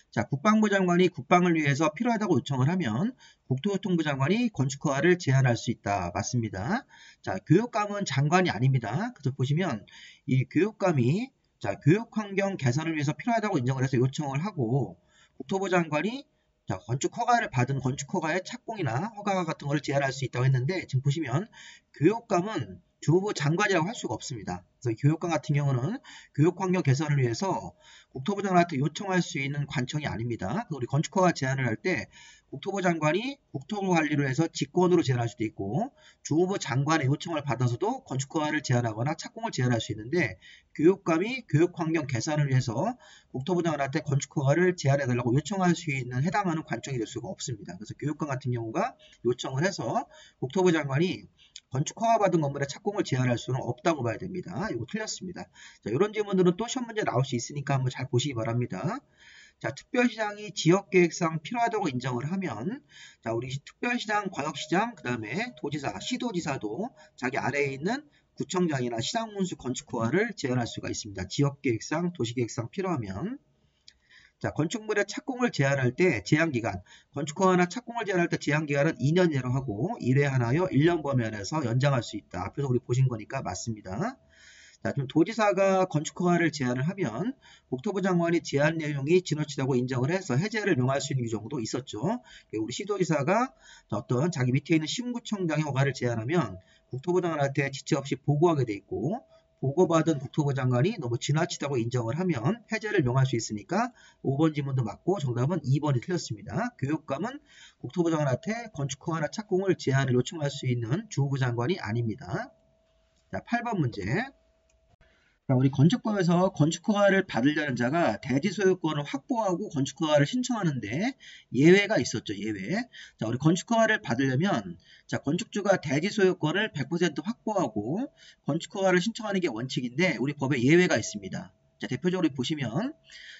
자, 국방부 장관이 국방을 위해서 필요하다고 요청을 하면 국토교통부 장관이 건축허가를 제한할 수 있다. 맞습니다. 자, 교육감은 장관이 아닙니다. 그래서 보시면 이 교육감이, 자, 교육환경 개선을 위해서 필요하다고 인정을 해서 요청을 하고, 국토부 장관이, 자, 건축허가를 받은 건축허가의 착공이나 허가 같은 것을 제한할 수 있다고 했는데, 지금 보시면 교육감은 주무부 장관이라고 할 수가 없습니다. 그래서 교육감 같은 경우는 교육환경 개선을 위해서 국토부 장관한테 요청할 수 있는 관청이 아닙니다. 우리 건축허가 제안을 할 때 국토부 장관이 국토부 관리로 해서 직권으로 제안할 수도 있고 주무부 장관의 요청을 받아서도 건축허가를 제안하거나 착공을 제안할 수 있는데 교육감이 교육환경 개선을 위해서 국토부 장관한테 건축허가를 제안해달라고 요청할 수 있는 해당하는 관청이 될 수가 없습니다. 그래서 교육감 같은 경우가 요청을 해서 국토부 장관이 건축허가 받은 건물에 착공을 제한할 수는 없다고 봐야 됩니다. 이거 틀렸습니다. 자, 이런 질문들은 또 시험 문제 나올 수 있으니까 한번 잘 보시기 바랍니다. 자, 특별시장이 지역계획상 필요하다고 인정을 하면, 자, 우리 특별시장, 광역시장, 그 다음에 도지사, 시도지사도 자기 아래에 있는 구청장이나 시장군수 건축허가를 제한할 수가 있습니다. 지역계획상, 도시계획상 필요하면. 자, 건축물의 착공을 제한할 때 제한기간, 건축허가나 착공을 제한할 때 제한기간은 2년 내로 하고 1회 하나여 1년 범위안에서 연장할 수 있다. 앞에서 우리 보신 거니까 맞습니다. 자, 좀 도지사가 건축허가를 제한을 하면 국토부 장관이 제한 내용이 지나치다고 인정을 해서 해제를 명할 수 있는 규정도 있었죠. 우리 시도지사가 어떤 자기 밑에 있는 시군구청장의 허가를 제한하면 국토부 장관한테 지체 없이 보고하게 돼 있고 보고받은 국토부 장관이 너무 지나치다고 인정을 하면 해제를 명할 수 있으니까 5번 지문도 맞고 정답은 2번이 틀렸습니다. 교육감은 국토부 장관한테 건축허가나 착공을 제한을 요청할 수 있는 주무부 장관이 아닙니다. 자, 8번 문제. 자, 우리 건축법에서 건축허가를 받으려는 자가 대지 소유권을 확보하고 건축허가를 신청하는데 예외가 있었죠. 예외. 자, 우리 건축허가를 받으려면 자, 건축주가 대지 소유권을 100% 확보하고 건축허가를 신청하는 게 원칙인데 우리 법에 예외가 있습니다. 자, 대표적으로 보시면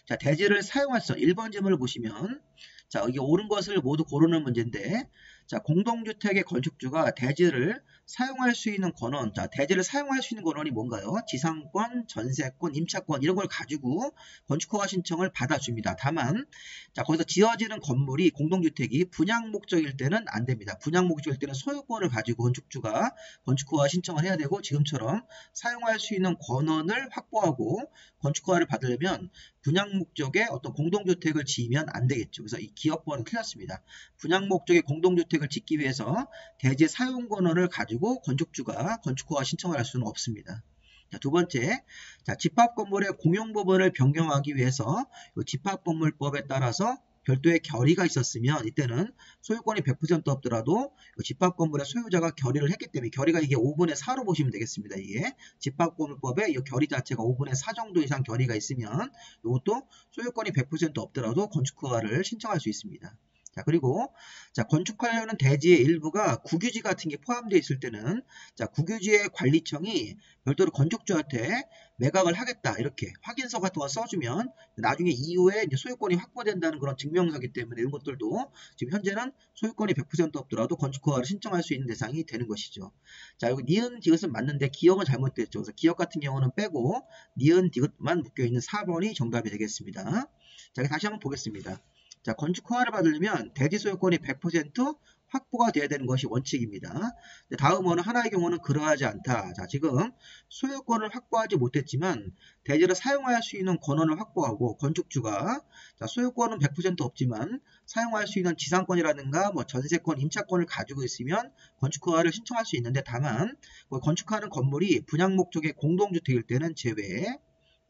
자, 대지를 사용할 수 1번 질문을 보시면 자, 이게 옳은 것을 모두 고르는 문제인데 자, 공동주택의 건축주가 대지를 사용할 수 있는 권한, 자, 대지를 사용할 수 있는 권한이 뭔가요? 지상권, 전세권, 임차권 이런 걸 가지고 건축허가 신청을 받아줍니다. 다만 자, 거기서 지어지는 건물이 공동주택이 분양 목적일 때는 안 됩니다. 분양 목적일 때는 소유권을 가지고 건축주가 건축허가 신청을 해야 되고 지금처럼 사용할 수 있는 권한을 확보하고 건축허가를 받으려면 분양 목적의 어떤 공동주택을 지으면 안 되겠죠. 그래서 이 기업번은 틀렸습니다. 분양 목적의 공동주택을 짓기 위해서 대지 사용 권한을 가지고 건축주가 건축허가 신청을 할 수는 없습니다. 자, 두 번째, 자, 집합건물의 공용부분을 변경하기 위해서 집합건물법에 따라서 별도의 결의가 있었으면 이때는 소유권이 100% 없더라도 집합건물의 소유자가 결의를 했기 때문에 결의가 이게 5분의 4로 보시면 되겠습니다. 이게 집합건물법에 이 결의 자체가 5분의 4 정도 이상 결의가 있으면 이것도 소유권이 100% 없더라도 건축허가를 신청할 수 있습니다. 자, 그리고 자, 건축하려는 대지의 일부가 국유지 같은 게 포함되어 있을 때는 자, 국유지의 관리청이 별도로 건축주한테 매각을 하겠다 이렇게 확인서 같은 거 써주면 나중에 이후에 이제 소유권이 확보된다는 그런 증명서기 때문에 이런 것들도 지금 현재는 소유권이 100% 없더라도 건축허가를 신청할 수 있는 대상이 되는 것이죠. 자, 여기 니은 디귿은 맞는데 기억은 잘못됐죠. 그래서 기억 같은 경우는 빼고 니은 디귿만 묶여있는 4번이 정답이 되겠습니다. 자, 다시 한번 보겠습니다. 자, 건축허가를 받으려면 대지 소유권이 100% 확보가 돼야 되는 것이 원칙입니다. 다음으로는 하나의 경우는 그러하지 않다. 자, 지금 소유권을 확보하지 못했지만 대지를 사용할 수 있는 권한을 확보하고 건축주가 자, 소유권은 100% 없지만 사용할 수 있는 지상권이라든가 뭐 전세권, 임차권을 가지고 있으면 건축허가를 신청할 수 있는데 다만 건축하는 건물이 분양 목적의 공동주택일 때는 제외.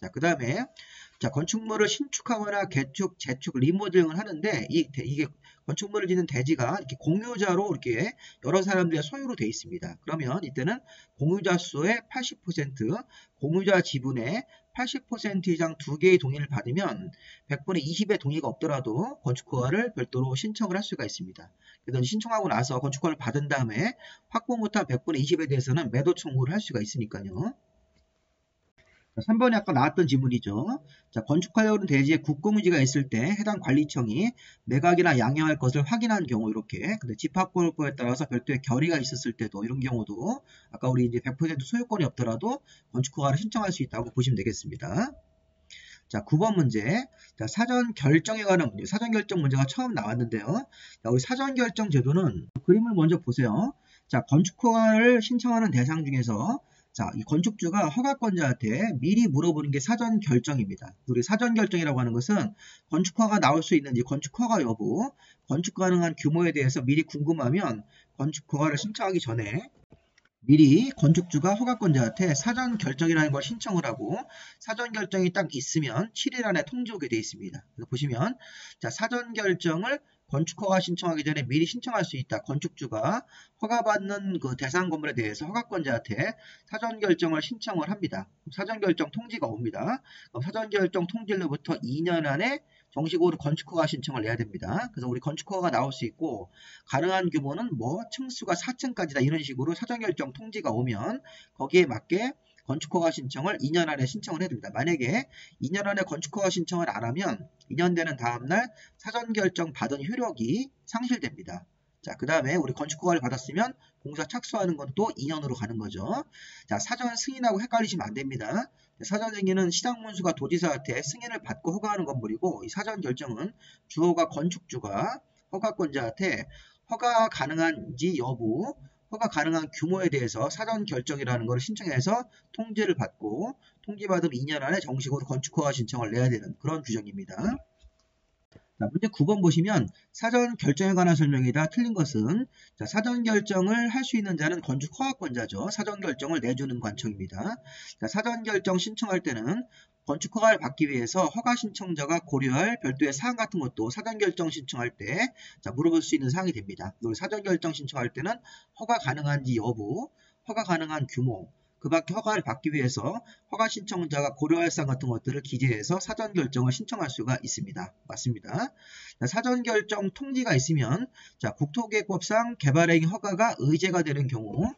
자, 그 다음에 자, 건축물을 신축하거나 개축, 재축, 리모델링을 하는데 이게 건축물을 짓는 대지가 이렇게 공유자로 이렇게 여러 사람들의 소유로 되어 있습니다. 그러면 이때는 공유자 수의 80%, 공유자 지분의 80% 이상 2개의 동의를 받으면 100분의 20의 동의가 없더라도 건축허가를 별도로 신청을 할 수가 있습니다. 그래서 신청하고 나서 건축허가를 받은 다음에 확보 못한 100분의 20에 대해서는 매도 청구를 할 수가 있으니까요. 3번에 아까 나왔던 지문이죠. 자, 건축하려는 대지에 국공유지가 있을 때 해당 관리청이 매각이나 양해할 것을 확인한 경우 이렇게. 근데 집합건물법에 따라서 별도의 결의가 있었을 때도 이런 경우도 아까 우리 이제 100% 소유권이 없더라도 건축허가를 신청할 수 있다고 보시면 되겠습니다. 자, 9번 문제. 자, 사전 결정에 관한 문제. 사전 결정 문제가 처음 나왔는데요. 자, 우리 사전 결정 제도는 그림을 먼저 보세요. 자, 건축허가를 신청하는 대상 중에서 자, 이 건축주가 허가권자한테 미리 물어보는 게 사전 결정입니다. 우리 사전 결정이라고 하는 것은 건축허가 나올 수 있는지 건축허가 여부, 건축 가능한 규모에 대해서 미리 궁금하면 건축허가를 신청하기 전에 미리 건축주가 허가권자한테 사전 결정이라는 걸 신청을 하고 사전 결정이 딱 있으면 7일 안에 통지 오게 되어 있습니다. 그래서 보시면 자, 사전 결정을 건축허가 신청하기 전에 미리 신청할 수 있다. 건축주가 허가받는 그 대상 건물에 대해서 허가권자한테 사전 결정을 신청을 합니다. 사전 결정 통지가 옵니다. 그럼 사전 결정 통지로부터 2년 안에 정식으로 건축허가 신청을 내야 됩니다. 그래서 우리 건축허가가 나올 수 있고 가능한 규모는 뭐 층수가 4층까지다 이런 식으로 사전 결정 통지가 오면 거기에 맞게 건축허가 신청을 2년 안에 신청을 해야 됩니다. 만약에 2년 안에 건축허가 신청을 안 하면 2년 되는 다음날 사전 결정 받은 효력이 상실됩니다. 자, 그 다음에 우리 건축허가를 받았으면 공사 착수하는 건 또 2년으로 가는 거죠. 자, 사전 승인하고 헷갈리시면 안 됩니다. 사전 승인은 시장문수가 도지사한테 승인을 받고 허가하는 건물이고 이 사전 결정은 주호가 건축주가 허가권자한테 허가 가능한지 여부, 허가 가능한 규모에 대해서 사전 결정이라는 것을 신청해서 통지를 받고 통지받은 2년 안에 정식으로 건축허가 신청을 내야 되는 그런 규정입니다. 자, 문제 9번 보시면 사전 결정에 관한 설명이다. 틀린 것은 자, 사전 결정을 할 수 있는 자는 건축 허가권자죠. 사전 결정을 내주는 관청입니다. 자, 사전 결정 신청할 때는 건축 허가를 받기 위해서 허가 신청자가 고려할 별도의 사항 같은 것도 사전 결정 신청할 때 자, 물어볼 수 있는 사항이 됩니다. 그리고 사전 결정 신청할 때는 허가 가능한지 여부, 허가 가능한 규모, 그 밖에 허가를 받기 위해서 허가 신청자가 고려할 사항 같은 것들을 기재해서 사전 결정을 신청할 수가 있습니다. 맞습니다. 자, 사전 결정 통지가 있으면 자, 국토계획법상 개발행위 허가가 의제가 되는 경우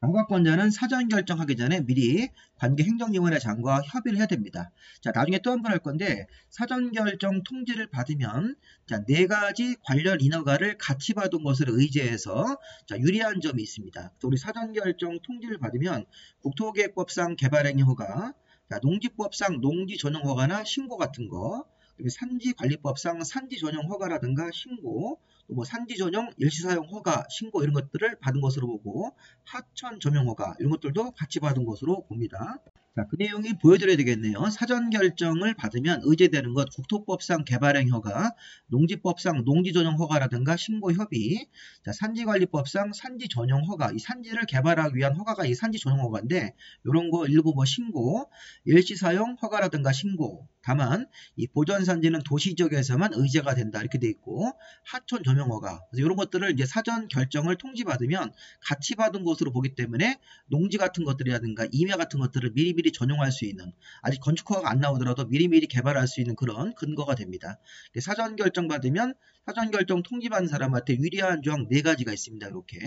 허가권자는 사전 결정하기 전에 미리 관계행정위원회 장과 협의를 해야 됩니다. 자, 나중에 또 한 번 할 건데 사전 결정 통지를 받으면 자, 4가지 관련 인허가를 같이 받은 것을 의제해서 자, 유리한 점이 있습니다. 우리 사전 결정 통지를 받으면 국토계획법상 개발행위 허가, 자, 농지법상 농지 전용 허가나 신고 같은 거, 산지관리법상 산지 전용 허가라든가 신고, 뭐 산지 전용 일시사용 허가, 신고 이런 것들을 받은 것으로 보고 하천 전용 허가 이런 것들도 같이 받은 것으로 봅니다. 자, 그 내용이 보여드려야 되겠네요. 사전 결정을 받으면 의제되는 것 국토법상 개발행 허가, 농지법상 농지 전용 허가라든가 신고 협의, 자, 산지관리법상 산지 전용 허가, 이 산지를 개발하기 위한 허가가 이 산지 전용 허가인데 이런 거 일부 뭐 신고, 일시사용 허가라든가 신고. 다만 이 보전산지는 도시 지역에서만 의제가 된다 이렇게 돼 있고 하천 전용 허가 그래서 이런 것들을 이제 사전 결정을 통지받으면 같이 받은 것으로 보기 때문에 농지 같은 것들이라든가 임야 같은 것들을 미리미리 전용할 수 있는 아직 건축 허가가 안 나오더라도 미리미리 개발할 수 있는 그런 근거가 됩니다. 사전 결정 받으면 사전 결정 통지받은 사람한테 유리한 조항 4가지가 있습니다. 이렇게.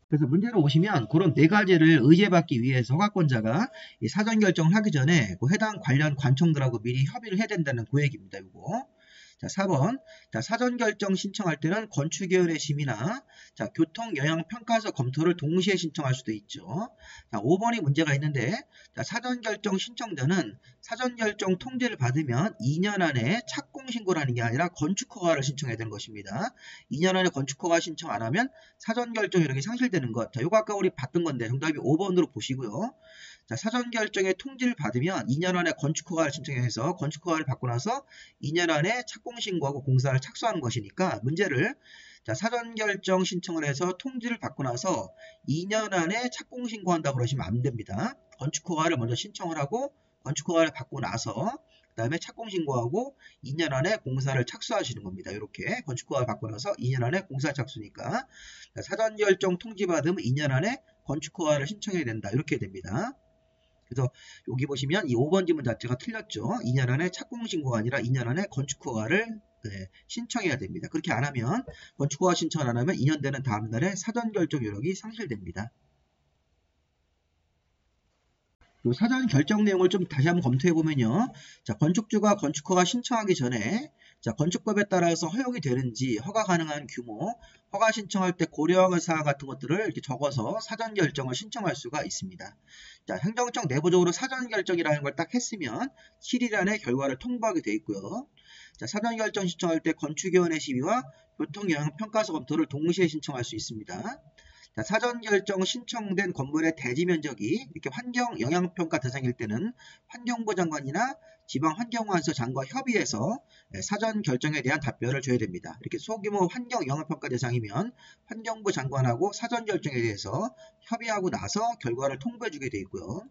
그래서 문제로 오시면 그런 4가지를 의제받기 위해서 허가권자가 이 사전 결정을 하기 전에 그 해당 관련 관청들하고 미리 협의를 해야 된다는 그 얘기입니다. 이거. 자, 4번. 자, 사전 결정 신청할 때는 건축위원회 심의나 자, 교통영향평가서 검토를 동시에 신청할 수도 있죠. 자, 5번이 문제가 있는데 자, 사전 결정 신청자는 사전 결정 통지를 받으면 2년 안에 착공신고를 하는 게 아니라 건축허가를 신청해야 되는 것입니다. 2년 안에 건축허가 신청 안 하면 사전 결정 이렇게 상실되는 것. 자, 이거 아까 우리 봤던 건데 정답이 5번으로 보시고요. 자, 사전 결정의 통지를 받으면 2년 안에 건축허가를 신청해서 건축허가를 받고 나서 2년 안에 착공신고하고 공사를 착수하는 것이니까 문제를 자, 사전 결정 신청을 해서 통지를 받고 나서 2년 안에 착공신고한다고 그러시면 안 됩니다. 건축허가를 먼저 신청을 하고 건축허가를 받고 나서 그 다음에 착공신고하고 2년 안에 공사를 착수하시는 겁니다. 이렇게 건축허가를 받고 나서 2년 안에 공사 착수니까 자, 사전 결정 통지 받으면 2년 안에 건축허가를 신청해야 된다. 이렇게 됩니다. 그래서 여기 보시면 이 5번 지문 자체가 틀렸죠. 2년 안에 착공신고가 아니라 2년 안에 건축허가를 신청해야 됩니다. 그렇게 안 하면 건축허가 신청 안 하면 2년 되는 다음 날에 사전 결정 요력이 상실됩니다. 요 사전 결정 내용을 좀 다시 한번 검토해 보면요. 자, 건축주가 건축허가 신청하기 전에 자, 건축법에 따라서 허용이 되는지 허가 가능한 규모, 허가 신청할 때 고려할 사항 같은 것들을 이렇게 적어서 사전 결정을 신청할 수가 있습니다. 자, 행정청 내부적으로 사전 결정이라는 걸 딱 했으면 7일 안에 결과를 통보하게 되어 있고요. 자, 사전 결정 신청할 때 건축위원회 심의와 교통영향평가서 검토를 동시에 신청할 수 있습니다. 자, 사전 결정 신청된 건물의 대지 면적이 이렇게 환경 영향평가 대상일 때는 환경부 장관이나 지방환경관서 장과 협의해서 사전 결정에 대한 답변을 줘야 됩니다. 이렇게 소규모 환경 영향평가 대상이면 환경부 장관하고 사전 결정에 대해서 협의하고 나서 결과를 통보해 주게 되어 있고요.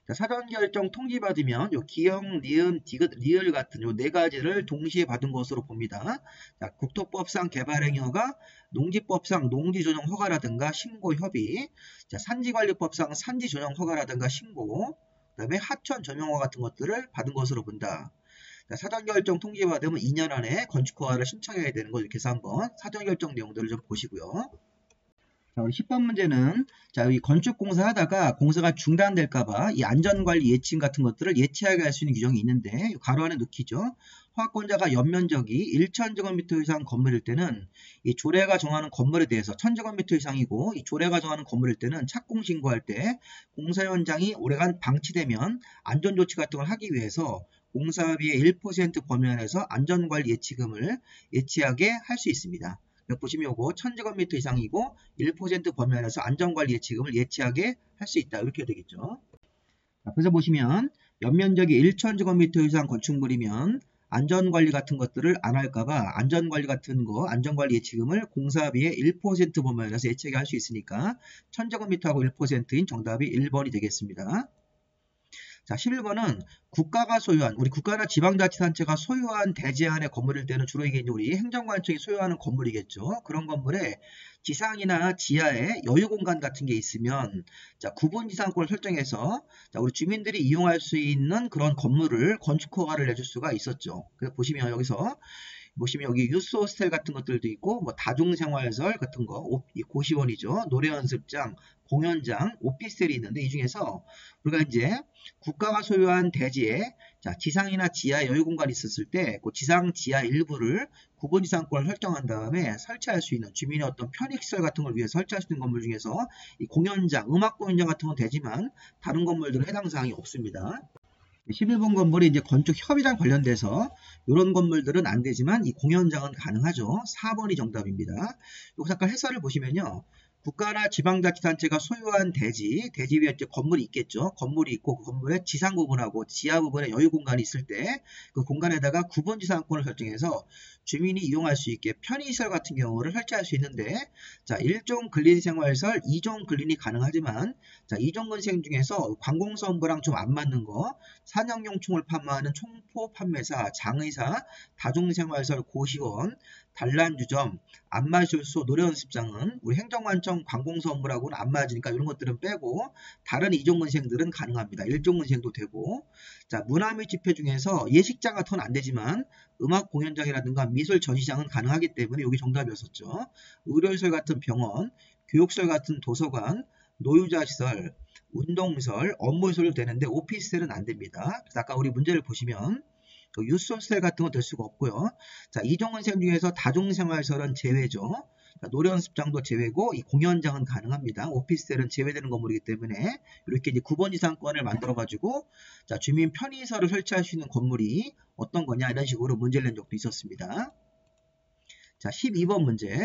자, 사전 결정 통지받으면 요 기역, 니은, 디귿, 리을 같은 요 네 가지를 동시에 받은 것으로 봅니다. 자, 국토법상 개발행위가 농지법상 농지조정 허가라든가 신고 협의, 자, 산지관리법상 산지조정 허가라든가 신고, 그다음에 하천 전용허가 같은 것들을 받은 것으로 본다. 자, 사전 결정 통지받으면 2년 안에 건축 허가를 신청해야 되는 거 이렇게 해서 한번 사전 결정 내용들을 좀 보시고요. 자, 우리 10번 문제는 자, 이 건축 공사 하다가 공사가 중단될까봐 이 안전관리 예칭 같은 것들을 예치하게 할 수 있는 규정이 있는데 가로 안에 넣기죠. 허가권자가 연면적이 1,000제곱미터 이상 건물일 때는 이 조례가 정하는 건물에 대해서 1,000제곱미터 이상이고 이 조례가 정하는 건물일 때는 착공 신고할 때 공사 현장이 오래간 방치되면 안전조치 같은 걸 하기 위해서 공사비의 1% 범위 안에서 안전관리 예치금을 예치하게 할 수 있습니다. 보시면 요거 1,000제곱미터 이상이고 1% 범위 안에서 안전관리 예치금을 예치하게 할 수 있다. 이렇게 되겠죠. 그래서 보시면 연면적이 1,000제곱미터 이상 건축물이면 안전관리 같은 것들을 안 할까봐 안전관리 같은 거, 안전관리 예치금을 공사비의 1% 범위 안에서 예치하게 할 수 있으니까 1,000제곱미터하고 1%인 정답이 1번이 되겠습니다. 자, 11번은 국가가 소유한, 우리 국가나 지방자치단체가 소유한 대지 안의 건물일 때는 주로 이게 우리 행정관청이 소유하는 건물이겠죠. 그런 건물에 지상이나 지하에 여유공간 같은 게 있으면 자, 구분지상권을 설정해서 자, 우리 주민들이 이용할 수 있는 그런 건물을 건축허가를 내줄 수가 있었죠. 그래서 보시면 여기서 여기 유스 호스텔 같은 것들도 있고 뭐 다중생활설 같은 거 고시원이죠. 노래연습장, 공연장, 오피스텔이 있는데 이 중에서 우리가 이제 국가가 소유한 대지에 자, 지상이나 지하 여유 공간이 있었을 때 그 지상 지하 일부를 구분지상권을 설정한 다음에 설치할 수 있는 주민의 어떤 편익시설 같은 걸 위해서 설치할 수 있는 건물 중에서 이 공연장, 음악 공연장 같은 건 되지만 다른 건물들은 해당 사항이 없습니다. 11번 건물이 이제 건축 협의랑 관련돼서 이런 건물들은 안 되지만 이 공연장은 가능하죠. 4번이 정답입니다. 여기 잠깐 해설을 보시면요. 국가나 지방자치단체가 소유한 대지 위에 건물이 있겠죠. 건물이 있고 그 건물의 지상 부분하고 지하 부분에 여유 공간이 있을 때 그 공간에다가 구분지상권을 설정해서 주민이 이용할 수 있게 편의시설 같은 경우를 설치할 수 있는데 자, 1종 근린생활시설, 2종 근린이 가능하지만 자, 2종 근생 중에서 관공서원부랑 좀 안 맞는 거 산업용 총을 판매하는 총포 판매사, 장의사, 다중생활시설 고시원, 단란주점, 안마술소, 노래연습장은 우리 행정관청 관공서원부라고는 안 맞으니까 이런 것들은 빼고 다른 2종 근생들은 가능합니다. 1종 근생도 되고 자, 문화 및 집회 중에서 예식장 같은 건 안 되지만 음악 공연장이라든가 미술 전시장은 가능하기 때문에 여기 정답이었었죠. 의료시설 같은 병원, 교육시설 같은 도서관, 노유자시설, 운동시설, 업무시설도 되는데 오피스텔은 안 됩니다. 그래서 아까 우리 문제를 보시면 유스호스텔 같은 건 될 수가 없고요. 자, 이종원생 중에서 다중생활시설은 제외죠. 자, 노래연습장도 제외고 이 공연장은 가능합니다. 오피스텔은 제외되는 건물이기 때문에 이렇게 이제 9번 이상권을 만들어 가지고 자, 주민 편의시설을 설치할 수 있는 건물이 어떤 거냐 이런 식으로 문제를 낸 적도 있었습니다. 자, 12번 문제.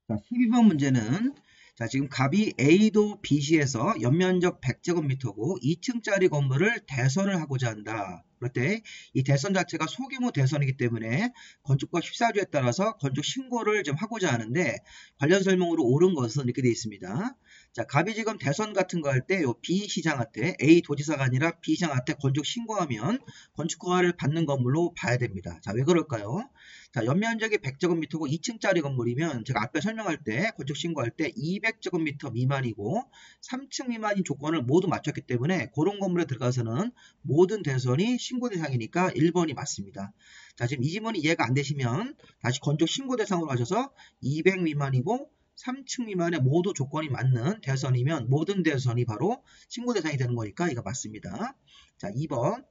자, 12번 문제는 자, 지금 갑이 A도 B시에서 연면적 100제곱미터고 2층짜리 건물을 대선을 하고자 한다. 그럴 때 이 대선 자체가 소규모 대선이기 때문에 건축법 14조에 따라서 건축 신고를 좀 하고자 하는데 관련 설명으로 옳은 것은 이렇게 되어 있습니다. 자, 갑이 지금 대선 같은 거 할 때 요 B시장한테 A 도지사가 아니라 B시장한테 건축 신고하면 건축허가를 받는 건물로 봐야 됩니다. 자, 왜 그럴까요? 자, 연면적이 100제곱미터고 2층짜리 건물이면 제가 앞에 설명할 때 건축 신고할 때 200제곱미터 미만이고 3층 미만인 조건을 모두 맞췄기 때문에 그런 건물에 들어가서는 모든 대선이 신고 대상이니까 1번이 맞습니다. 자, 지금 이 지문이 이해가 안 되시면 다시 건축 신고 대상으로 하셔서 200 미만이고 3층 미만의 모두 조건이 맞는 대선이면 모든 대선이 바로 신고 대상이 되는 거니까 이거 맞습니다. 자, 2번.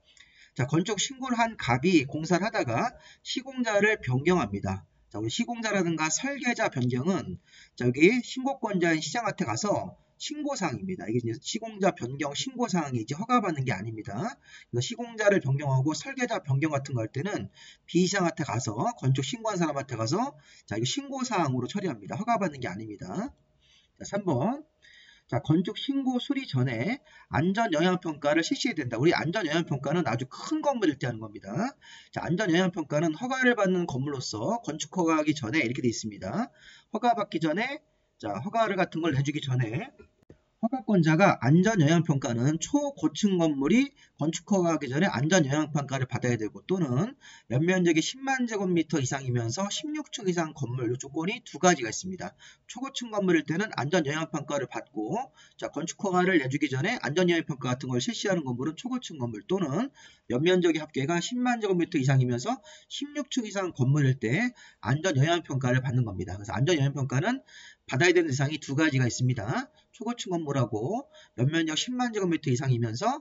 자, 건축 신고를 한 갑이 공사를 하다가 시공자를 변경합니다. 자, 우리 시공자라든가 설계자 변경은 자, 여기 신고권자인 시장한테 가서 신고사항입니다. 이게 이제 시공자 변경 신고사항이지 허가받는 게 아닙니다. 그래서 시공자를 변경하고 설계자 변경 같은 거 할 때는 비시장한테 가서 건축 신고한 사람한테 가서 자, 이거 신고사항으로 처리합니다. 허가받는 게 아닙니다. 자, 3번. 자, 건축 신고 수리 전에 안전영향평가를 실시해야 된다. 우리 안전영향평가는 아주 큰 건물일 때 하는 겁니다. 자, 안전영향평가는 허가를 받는 건물로서 건축 허가하기 전에 이렇게 돼 있습니다. 허가 받기 전에, 자, 허가를 같은 걸 내주기 전에 허가권자가 안전영향평가는 초고층 건물이 건축허가하기 전에 안전영향평가를 받아야 되고 또는 연면적이 10만 제곱미터 이상이면서 16층 이상 건물 조건이 두 가지가 있습니다. 초고층 건물일 때는 안전영향평가를 받고 자, 건축허가를 내주기 전에 안전영향평가 같은 걸 실시하는 건물은 초고층 건물 또는 연면적이 합계가 10만 제곱미터 이상이면서 16층 이상 건물일 때 안전영향평가를 받는 겁니다. 그래서 안전영향평가는 받아야 되는 대상이 두 가지가 있습니다. 초고층 건물하고 연면적 10만 제곱미터 이상이면서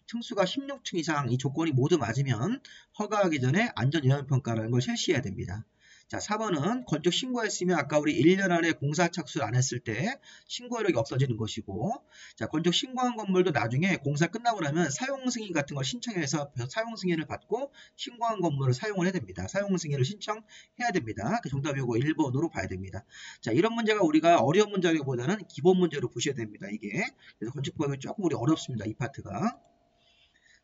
층수가 16층 이상 이 조건이 모두 맞으면 허가하기 전에 안전영향평가라는 걸 실시해야 됩니다. 자, 4번은 건축 신고했으면 아까 우리 1년 안에 공사 착수를 안 했을 때 신고 이력이 없어지는 것이고 자, 건축 신고한 건물도 나중에 공사 끝나고 나면 사용 승인 같은 걸 신청해서 사용 승인을 받고 신고한 건물을 사용을 해야 됩니다. 사용 승인을 신청해야 됩니다. 그 정답이 이거 1번으로 봐야 됩니다. 자, 이런 문제가 우리가 어려운 문제보다는 기본 문제로 보셔야 됩니다. 이게. 그래서 건축법이 조금 우리 어렵습니다. 이 파트가.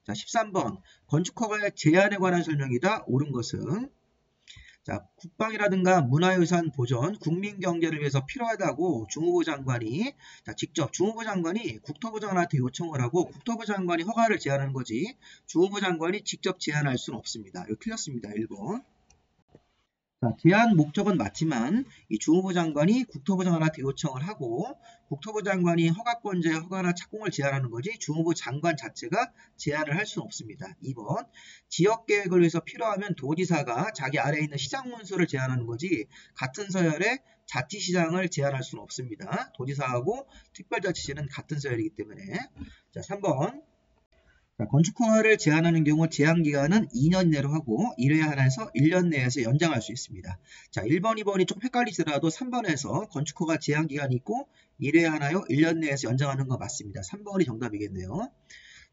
자, 13번. 건축허가의 제한에 관한 설명이다. 옳은 것은 자, 국방이라든가 문화유산 보존, 국민경제를 위해서 필요하다고 주무부 장관이 자, 직접 주무부 장관이 국토부 장관한테 요청을 하고 국토부 장관이 허가를 제한하는 거지 주무부 장관이 직접 제한할 수는 없습니다. 이거 틀렸습니다. 1번. 자, 제한 목적은 맞지만 이 주무부 장관이 국토부 장관한테 요청을 하고 국토부 장관이 허가권자의 허가나 착공을 제한하는 거지 주무부 장관 자체가 제한을 할 수는 없습니다. 2번 지역계획을 위해서 필요하면 도지사가 자기 아래에 있는 시장 문서를 제한하는 거지 같은 서열에 자치시장을 제한할 수는 없습니다. 도지사하고 특별자치시는 같은 서열이기 때문에 자 3번 자, 건축허가를 제한하는 경우 제한기간은 2년 내로 하고 1회 하나에서 1년 내에서 연장할 수 있습니다. 자, 1번, 2번이 좀 헷갈리더라도 3번에서 건축허가 제한기간이 있고 1회 하나요 1년 내에서 연장하는 거 맞습니다. 3번이 정답이겠네요.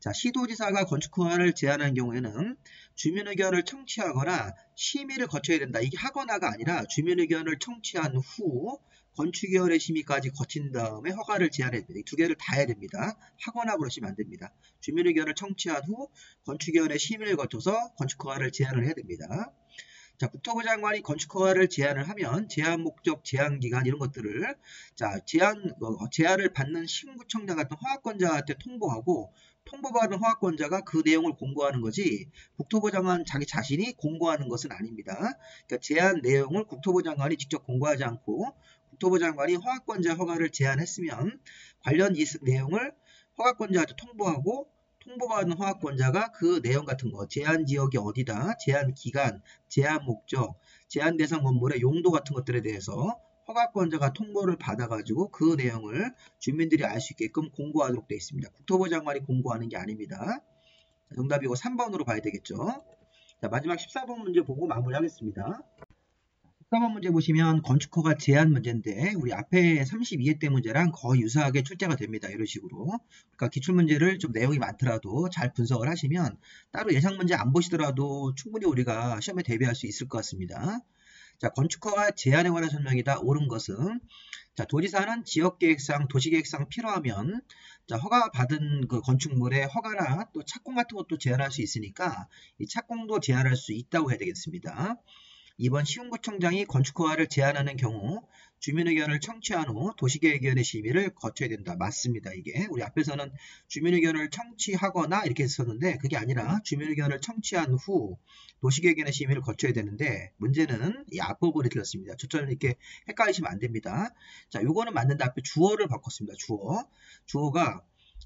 자, 시도지사가 건축허가를 제한하는 경우에는 주민의견을 청취하거나 심의를 거쳐야 된다. 이게 하거나가 아니라 주민의견을 청취한 후 건축위원회 심의까지 거친 다음에 허가를 제한해야 됩니다. 이 두 개를 다 해야 됩니다. 하거나 그러시면 안 됩니다. 주민의견을 청취한 후 건축위원회 심의를 거쳐서 건축허가를 제한을 해야 됩니다. 자, 국토부 장관이 건축허가를 제한을 하면 제한 목적, 제한 기간 이런 것들을 자, 제한을 받는 시군구청장 같은 허가권자한테 통보하고 통보받은 허가권자가 그 내용을 공고하는 거지 국토부 장관 자기 자신이 공고하는 것은 아닙니다. 그러니까 제한 내용을 국토부 장관이 직접 공고하지 않고 국토부 장관이 허가권자 허가를 제한했으면 관련 내용을 허가권자한테 통보하고 통보받은 허가권자가 그 내용 같은 거 제한 지역이 어디다, 제한 기간, 제한 목적, 제한 대상 건물의 용도 같은 것들에 대해서 허가권자가 통보를 받아가지고 그 내용을 주민들이 알 수 있게끔 공고하도록 되어 있습니다. 국토부 장관이 공고하는 게 아닙니다. 자, 정답이 이거 3번으로 봐야 되겠죠. 자, 마지막 14번 문제 보고 마무리하겠습니다. 14번 문제 보시면 건축허가 제한 문제인데 우리 앞에 32회 때 문제랑 거의 유사하게 출제가 됩니다. 이런 식으로. 그러니까 기출문제를 좀 내용이 많더라도 잘 분석을 하시면 따로 예상 문제 안 보시더라도 충분히 우리가 시험에 대비할 수 있을 것 같습니다. 자, 건축허가 제한에 관한 설명이다. 옳은 것은 자, 도지사는 지역계획상, 도시계획상 필요하면 자, 허가받은 그 건축물의 허가나 또 착공 같은 것도 제한할 수 있으니까 이 착공도 제한할 수 있다고 해야 되겠습니다. 2번 시군구청장이 건축허가를 제한하는 경우 주민의견을 청취한 후 도시계획위원회 심의를 거쳐야 된다. 맞습니다. 이게 우리 앞에서는 주민의견을 청취하거나 이렇게 했었는데 그게 아니라 주민의견을 청취한 후 도시계획위원회 심의를 거쳐야 되는데 문제는 이 앞부분이 틀렸습니다. 저처럼 이렇게 헷갈리시면 안 됩니다. 자, 요거는 맞는데 앞에 주어를 바꿨습니다. 주어가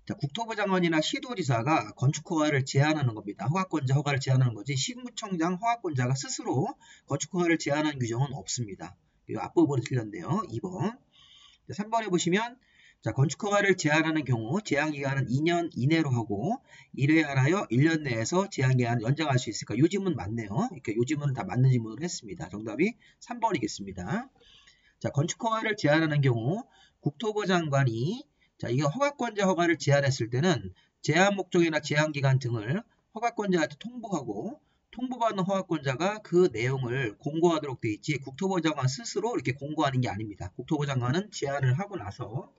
자, 국토부 장관이나 시도지사가 건축허가를 제한하는 겁니다. 허가권자 허가를 제한하는 거지 시군구청장 허가권자가 스스로 건축허가를 제한하는 규정은 없습니다. 이 앞부분이 틀렸네요. 2번. 자, 3번에 보시면 자, 건축허가를 제한하는 경우 제한기간은 2년 이내로 하고 1회 하나여 1년 내에서 제한기간을 연장할 수 있을까? 요 지문 맞네요. 이렇게 요 지문은 다 맞는 지문을 했습니다. 정답이 3번이겠습니다. 자, 건축허가를 제한하는 경우 국토부 장관이 자, 이게 허가권자 허가를 제한했을 때는 제한 목적이나 제한 기간 등을 허가권자한테 통보하고 통보받은 허가권자가 그 내용을 공고하도록 돼 있지 국토부 장관 스스로 이렇게 공고하는 게 아닙니다. 국토부 장관은 제한을 하고 나서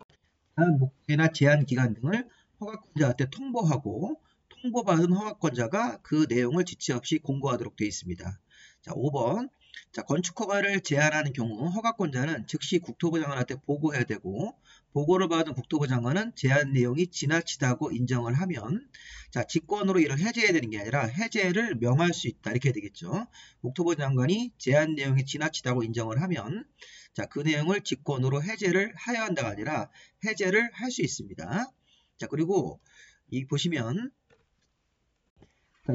제한 목적이나 제한 기간 등을 허가권자한테 통보하고 통보받은 허가권자가 그 내용을 지체 없이 공고하도록 되어 있습니다. 자, 5번. 자, 건축허가를 제한하는 경우 허가권자는 즉시 국토부 장관한테 보고해야 되고 보고를 받은 국토부 장관은 제한 내용이 지나치다고 인정을 하면 자, 직권으로 이를 해제해야 되는 게 아니라 해제를 명할 수 있다 이렇게 되겠죠. 국토부 장관이 제한 내용이 지나치다고 인정을 하면 자, 그 내용을 직권으로 해제를 하여야 한다가 아니라 해제를 할 수 있습니다. 자, 그리고 이 보시면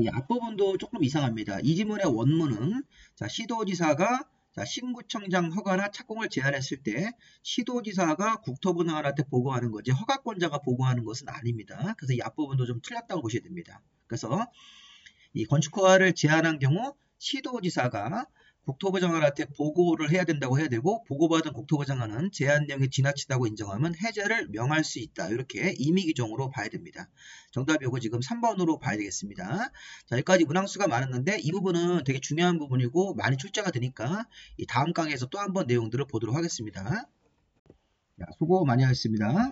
이 앞부분도 조금 이상합니다. 이 지문의 원문은 자, 시도지사가 자, 신구청장 허가나 착공을 제한했을 때 시도지사가 국토부 장관한테 보고하는 거지 허가권자가 보고하는 것은 아닙니다. 그래서 이 앞부분도 좀 틀렸다고 보셔야 됩니다. 그래서 이 건축허가를 제한한 경우 시도지사가 국토부 장관한테 보고를 해야 된다고 해야 되고 보고받은 국토부 장관은 제한 내용이 지나치다고 인정하면 해제를 명할 수 있다. 이렇게 임의규정으로 봐야 됩니다. 정답이 이거 지금 3번으로 봐야 되겠습니다. 자, 여기까지 문항수가 많았는데 이 부분은 되게 중요한 부분이고 많이 출제가 되니까 이 다음 강의에서 또 한번 내용들을 보도록 하겠습니다. 자, 수고 많이 하셨습니다.